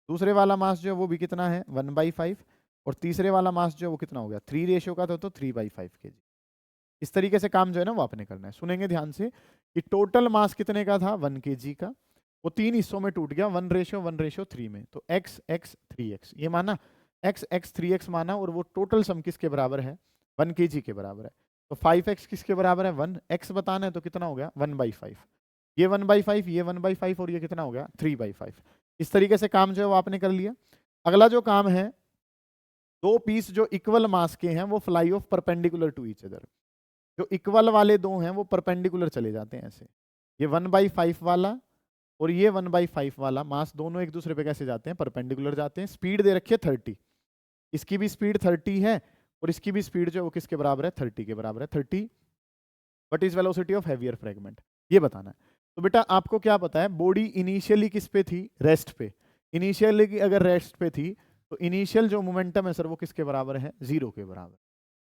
S1: दूसरे वाला मास जो है वो भी कितना है 1/5, और तीसरे वाला मास जो है वो कितना हो गया 3 रेशियो का था तो 3/5 kg। इस तरीके से काम जो है ना वो आपने करना है। सुनेंगे ध्यान से कि टोटल मास कितने का था 1 kg का, वो 3 हिस्सों में टूट गया 1:1:3 में, तो x x 3x ये माना, x x 3x माना, और वो टोटल सम किसके बराबर है 1 kg के बराबर है। तो 5x किसके बराबर है 1, x बताना है तो कितना हो गया 1/5, ये 1/5, ये 1/5, और ये कितना हो गया 3/5। इस तरीके से काम जो है वो आपने कर लिया। अगला जो काम है, दो पीस जो इक्वल मास के हैं वो fly off perpendicular to each other, जो इक्वल वाले दो हैं वो परपेंडिकुलर चले जाते हैं ऐसे, ये 1/5 वाला और ये 1/5 वाला मास दोनों एक दूसरे पे कैसे जाते हैं परपेंडिकुलर जाते हैं। स्पीड दे रखी है 30, इसकी भी स्पीड 30 है और इसकी भी स्पीड जो है वो किसके बराबर है 30 के बराबर है। 30 what is velocity of heavier fragment, ये बताना है। तो बेटा आपको क्या पता है, बॉडी इनिशियली किस पे थी रेस्ट पे, इनिशियली अगर रेस्ट पे थी तो इनिशियल जो मोमेंटम है सर वो किसके बराबर है 0 के बराबर।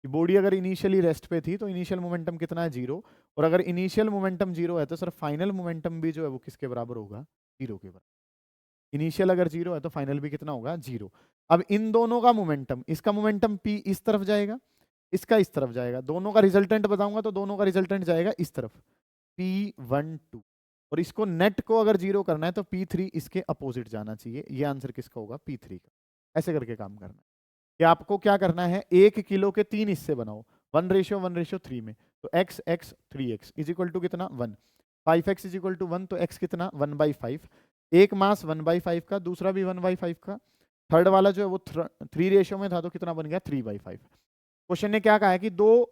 S1: बॉडी अगर इनिशियली रेस्ट पे थी तो इनिशियल मोमेंटम कितना है 0, और अगर इनिशियल मोमेंटम 0 है तो सर फाइनल मोमेंटम भी जो है वो किसके बराबर होगा 0 के बराबर। इनिशियल अगर 0 है तो फाइनल भी कितना होगा 0। अब इन दोनों का मोमेंटम, इसका मोमेंटम p इस तरफ जाएगा, इसका इस तरफ जाएगा, दोनों का रिजल्टेंट बताऊंगा तो दोनों का रिजल्टेंट जाएगा इस तरफ p12, और इसको नेट को अगर 0 करना है तो p3 इसके अपोजिट जाना चाहिए, ये आंसर किसका होगा p3 का। ऐसे करके काम करना है कि आपको क्या करना है, 1 किलो के 3 हिस्से बनाओ 1:1:3 में, तो x x 3x is equal to कितना 1, 5x इज इक्वल टू 1, तो x कितना 1/5, एक मास 1/5 का, दूसरा भी 1/5 का, थर्ड वाला जो है वो 3 रेशियो में था तो कितना बन गया 3/5। क्वेश्चन ने क्या कहा है कि दो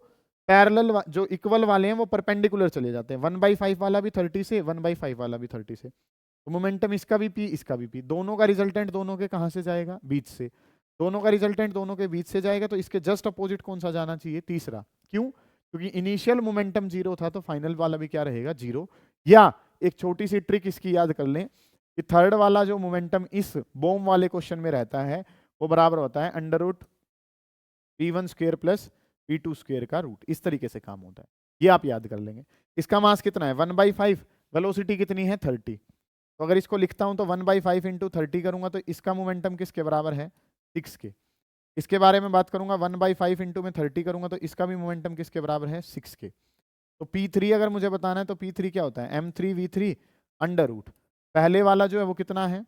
S1: पैरेलल जो इक्वल वाले हैं वो परपेंडिकुलर चले जाते हैं, 1/5 वाला भी 30 से, 1/5 वाला भी 30 से, तो मोमेंटम इसका भी p इसका भी p, दोनों का रिजल्टेंट दोनों के कहां से जाएगा बीच से, दोनों का रिजल्टेंट दोनों के बीच से जाएगा, तो इसके जस्ट अपोजिट कौन सा जाना चाहिए तीसरा। क्यों, क्योंकि इनिशियल मोमेंटम 0 था तो फाइनल वाला भी क्या रहेगा 0। या एक छोटी सी ट्रिक इसकी याद कर लें, कि थर्ड वाला जो मोमेंटम इस बोम वाले क्वेश्चन में रहता है वो बराबर होता है under root p1 square plus p2 square का रूट। इस तरीके से काम होता है, ये आप याद कर लेंगे। इसका मास कितना है 1/5, वेलोसिटी कितनी है 30। तो अगर इसको लिखता हूं तो 1/5 इंटू 30 करूंगा तो इसका मोमेंटम किसके बराबर है 6 के। इसके बारे में बात करूंगा 1/5 इंटू में 30 करूंगा तो इसका भी मोमेंटम किसके बराबर है 6 के। तो P3 अगर मुझे बताना है तो P3 क्या होता है m3v3 अंडर रूट, पहले वाला जो है वो कितना है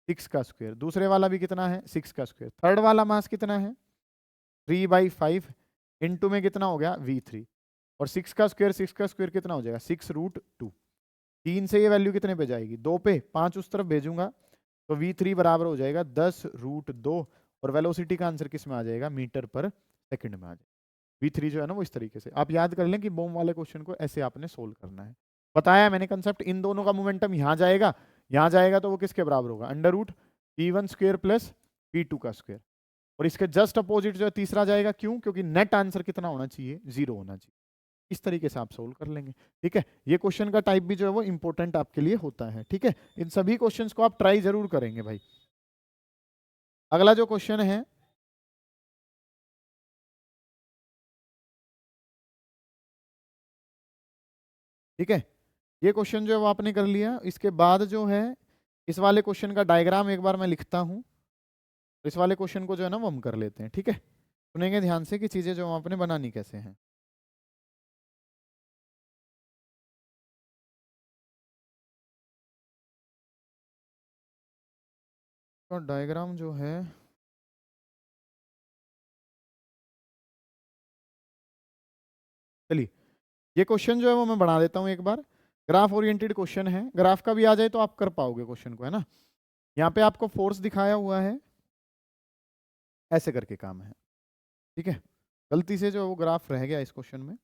S1: 6 का स्क्वायर, दूसरे वाला भी कितना है 6 का स्क्वायर, थर्ड वाला मास कितना है 3/5 इंटू में कितना हो गया v3 और 6 का स्क्वायर कितना हो जाएगा 6√2। 3 से ये वैल्यू कितने पे जाएगी 2 पे, 5 उस तरफ भेजूंगा तो v3 बराबर हो जाएगा 10√2 और वेलोसिटी का आंसर किस में आ जाएगा मीटर पर सेकंड में आ जाएगा। v3 जो है ना वो इस तरीके से आप याद कर लें कि बॉम वाले क्वेश्चन को ऐसे आपने सोल्व करना है। बताया मैंने कंसेप्ट, इन दोनों का मोमेंटम यहाँ जाएगा तो वो किसके बराबर होगा under root p1 square plus p2 का स्क्वायर और इसके जस्ट अपोजिट जो है तीसरा जाएगा, क्यों क्योंकि नेट आंसर कितना होना चाहिए 0 होना चाहिए। इस तरीके से आप सोल्व कर लेंगे। ठीक है, ये क्वेश्चन का टाइप भी जो है वो इंपॉर्टेंट आपके लिए होता है। ठीक है, इन सभी क्वेश्चंस को आप ट्राई जरूर करेंगे भाई। अगला जो क्वेश्चन है ठीक है, ये क्वेश्चन जो है वो आपने कर लिया। इसके बाद जो है इस वाले क्वेश्चन का डायग्राम एक बार मैं लिखता हूं, तो इस वाले क्वेश्चन को जो है ना वो हम कर लेते हैं। ठीक है, सुनेंगे ध्यान से कि चीजें जो आपने बनानी कैसे हैं। तो डायग्राम जो है चलिए ये क्वेश्चन जो है वो मैं बना देता हूं एक बार। ग्राफ ओरिएंटेड क्वेश्चन है, ग्राफ का भी आ जाए तो आप कर पाओगे क्वेश्चन को, है ना। यहाँ पे आपको फोर्स दिखाया हुआ है, ऐसे करके काम है। ठीक है, गलती से जो वो ग्राफ रह गया इस क्वेश्चन में,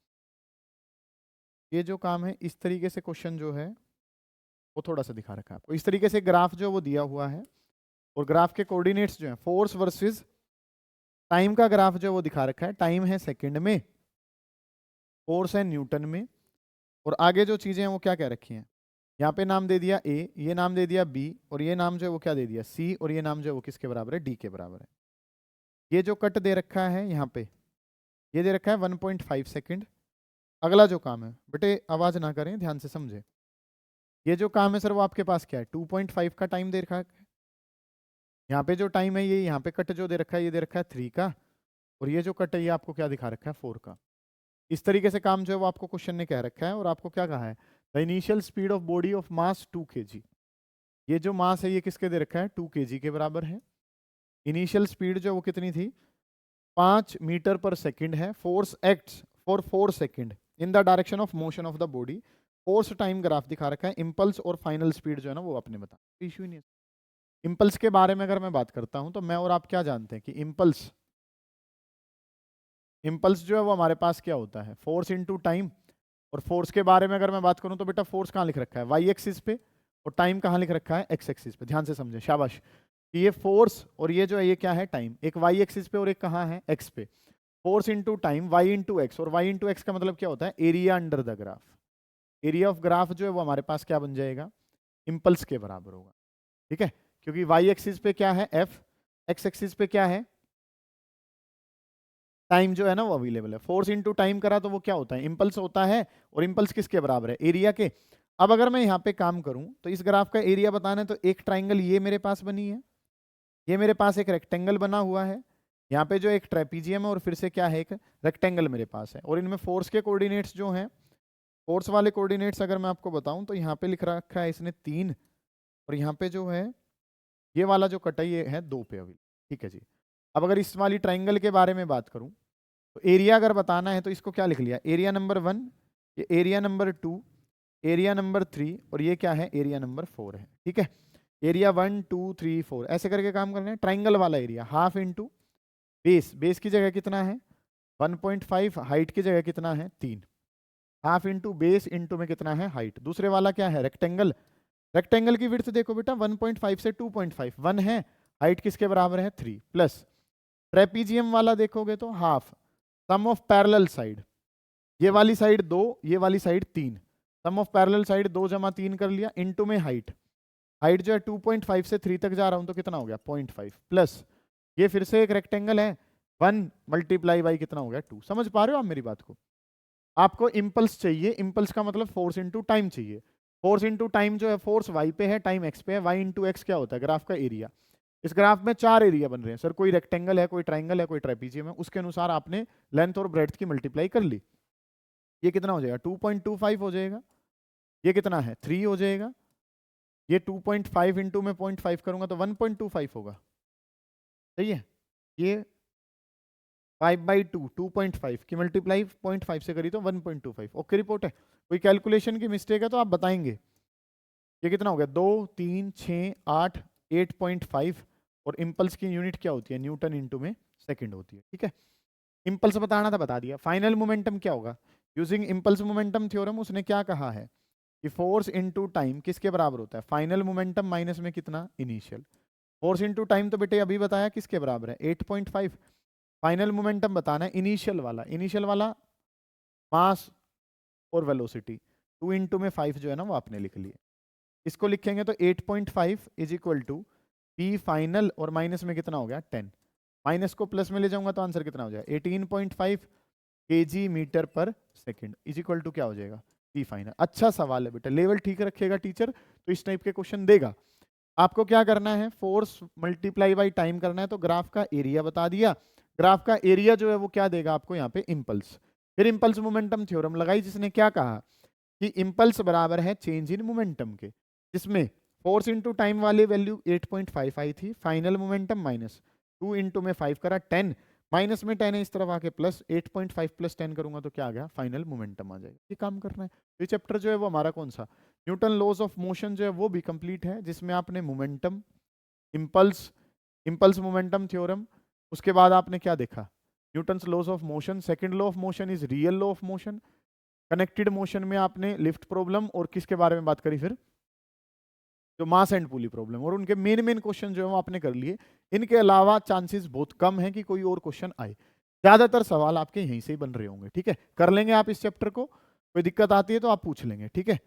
S1: ये जो काम है इस तरीके से क्वेश्चन जो है वो थोड़ा सा दिखा रखा है आपको। इस तरीके से ग्राफ जो वो दिया हुआ है और ग्राफ के कोऑर्डिनेट्स जो है फोर्स वर्सेस टाइम का ग्राफ जो वो दिखा रखा है। टाइम है सेकंड में, फोर्स है न्यूटन में और आगे जो चीजें हैं वो क्या कह रखी हैं, यहाँ पे नाम दे दिया ए, ये नाम दे दिया बी और ये नाम जो है वो क्या दे दिया सी और ये नाम जो है वो किसके बराबर है डी के बराबर है। ये जो कट दे रखा है यहाँ पे ये दे रखा है 1.5 सेकंड। अगला जो काम है बेटे आवाज ना करें ध्यान से समझे, ये जो काम है सर वो आपके पास क्या है 2.5 का टाइम दे रखा है। यहाँ पे जो टाइम है ये यहाँ पे कट जो दे रखा है ये दे रखा है 3 का और ये जो कट है ये आपको क्या दिखा रखा है 4 का। इस तरीके से काम जो है वो आपको क्वेश्चन ने कह रखा है और आपको क्या कहा है the initial speed of body of mass 2 kg। ये जो मास है ये किसके दे रखा है 2 kg के बराबर है। इनिशियल स्पीड जो वो कितनी थी 5 मीटर पर सेकंड है। Force acts for 4 second in the direction of motion of the body. Force time graph दिखा रखा है। इंपल्स और फाइनल स्पीड जो है ना वो आपने बता, इश्यू नहीं है। इंपल्स के बारे में अगर मैं बात करता हूं तो मैं और आप क्या जानते हैं कि इंपल्स जो है वो हमारे पास क्या होता है फोर्स इनटू टाइम। और फोर्स के बारे में अगर मैं बात करूं तो बेटा फोर्स कहाँ लिख रखा है वाई एक्सिस पे और टाइम कहाँ लिख रखा है एक्स एक्सिस पे। ध्यान से समझे, शाबाश। कि ये फोर्स और ये जो है ये क्या है टाइम, एक वाई एक्सिस पे और एक कहाँ है एक्स पे। Force into time Y into X, और वाई इंटू एक्स का मतलब क्या होता है area under the graph. Area of graph जो है वो हमारे पास क्या बन जाएगा इंपल्स के बराबर होगा। ठीक है, क्योंकि वाई एक्सिस पे क्या है एफ, एक्स एक्सिस पे क्या है टाइम जो है ना वो अवेलेबल है। फोर्स इंटू टाइम करा तो वो क्या होता है इंपल्स होता है और इंपल्स किसके बराबर है एरिया के। अब अगर मैं यहाँ पे काम करूं तो इस ग्राफ का एरिया बताना है तो एक ट्राइंगल ये मेरे पास बनी है, ये मेरे पास एक रेक्टेंगल बना हुआ है, यहाँ पे जो एक ट्रेपीजियम है और फिर से क्या है एक रेक्टेंगल मेरे पास है। और इनमें फोर्स के कोऑर्डिनेट्स जो हैं, फोर्स वाले कोऑर्डिनेट्स अगर मैं आपको बताऊं तो यहाँ पे लिख रखा है इसने 3 और यहाँ पे जो है ये वाला जो कटा ये है 2 पे अभी। ठीक है जी, अब अगर इस वाली ट्राइंगल के बारे में बात करूं तो एरिया अगर बताना है तो इसको क्या लिख लिया एरिया नंबर 1, ये एरिया नंबर 2, एरिया नंबर 3 और ये क्या है एरिया नंबर 4 है। ठीक है, एरिया 1 2 3 4 ऐसे करके काम करना है। ट्राइंगल वाला area half into base, base की जगह कितना है 1.5, हाइट की जगह कितना है 3, हाफ इंटू बेस इंटू में कितना है हाइट। दूसरे वाला क्या है रेक्टेंगल, रेक्टेंगल की विड्थ देखो बेटा 1.5 से 2.5 1 है, हाइट किसके बराबर है 3 प्लस ट्रेपीजियम वाला देखोगे तो half sum of parallel side, ये वाली साइड 2 ये वाली side 3, sum of parallel side 2 जमा 3 कर लिया इंटू में हाइट। हाइट जो है 2.5 से 3 तक जा रहा हूं तो कितना हो गया 0.5 प्लस ये फिर से एक रेक्टेंगल है 1 मल्टीप्लाई बाई कितना हो गया 2। समझ पा रहे हो आप मेरी बात को? आपको इम्पल्स चाहिए, इम्पल्स का मतलब फोर्स इंटू टाइम चाहिए। फोर्स इंटू टाइम जो है फोर्स वाई पे है, टाइम एक्स पे है। वाई इंटू एक्स क्या होता है? ग्राफ का एरिया। इस ग्राफ में 4 एरिया बन रहे हैं सर, कोई रेक्टेंगल है, कोई ट्राइंगल है, कोई ट्रेपीजियम है, उसके अनुसार आपने लेंथ और ब्रेड्थ की मल्टीप्लाई कर ली। ये कितना हो जाएगा 2.25 हो जाएगा। ये कितना है 3 हो जाएगा। ये 2.5 इंटू में 0.5 करूंगा तो 1.25 होगा। सही है। ये 5/2 2.5 की मल्टीप्लाई 0.5 से करी तो 1.25। ओके रिपोर्ट है। कोई कैलकुलेशन की मिस्टेक है तो आप बताएंगे। ये कितना हो गया 2 3 6 8 8.5 और इम्पल्स की यूनिट क्या होती है? न्यूटन इंटू में सेकंड होती है। ठीक है, इम्पल्स बताना था, बता दिया। फाइनल मोमेंटम क्या होगा? यूजिंग इम्पल्स मोमेंटम थ्योरम उसने क्या कहा है कि फोर्स इनटू टाइम किसके बराबर होता है? फाइनल मोमेंटम माइनस में कितना? इनिशियल। फोर्स इनटू टाइम तो बेटे अभी बताया किसके बराबर है? 8.5। फाइनल मोमेंटम बताना है इनिशियल वाला। इनिशियल वाला मास और वेलोसिटी 2 इंटू में 5 जो है ना वो आपने लिख लिया। इसको लिखेंगे तो 8.5 is equal to P final और माइनस में कितना हो गया 10। माइनस को प्लस में ले जाऊंगा तो आंसर कितना हो जाएगा 18.5 kg मीटर पर सेकंड इज इक्वल टू क्या हो जाएगा पी फाइनल। अच्छा सवाल है बेटा, लेवल ठीक रखेगा टीचर तो इस टाइप के क्वेश्चन देगा। आपको क्या करना है? फोर्स मल्टीप्लाई बाई टाइम करना है तो ग्राफ का एरिया बता दिया। ग्राफ का एरिया जो है वो क्या देगा आपको यहाँ पे? इम्पल्स। फिर इम्पल्स मोमेंटम थ्योरम लगाई जिसने क्या कहा कि इम्पल्स बराबर है चेंज इन मोमेंटम के, जिसमें फोर्स इंटू टाइम वाली वैल्यू 8.5 आई थी। फाइनल मोमेंटम माइनस 2 इंटू में 5 करा 10, माइनस में 10 है इस तरफ आके प्लस 8.5 प्लस 10 करूंगा तो क्या आ गया? फाइनल मोमेंटम आ जाएगा। ये काम करना है। ये चैप्टर जो है वो हमारा कौन सा? न्यूटन लॉज ऑफ मोशन जो है वो भी कंप्लीट है, जिसमें आपने momentum, impulse, impulse momentum theorem, उसके बाद आपने क्या देखा? Newton's laws of motion. Second law of motion is real law of motion. Connected motion में आपने लिफ्ट प्रॉब्लम और किसके बारे में बात करी? फिर जो मास एंड पुली प्रॉब्लम, और उनके मेन मेन क्वेश्चन जो है वो आपने कर लिए। इनके अलावा चांसेस बहुत कम है कि कोई और क्वेश्चन आए। ज्यादातर सवाल आपके यहीं से ही बन रहे होंगे। ठीक है, कर लेंगे आप इस चैप्टर को। कोई दिक्कत आती है तो आप पूछ लेंगे। ठीक है।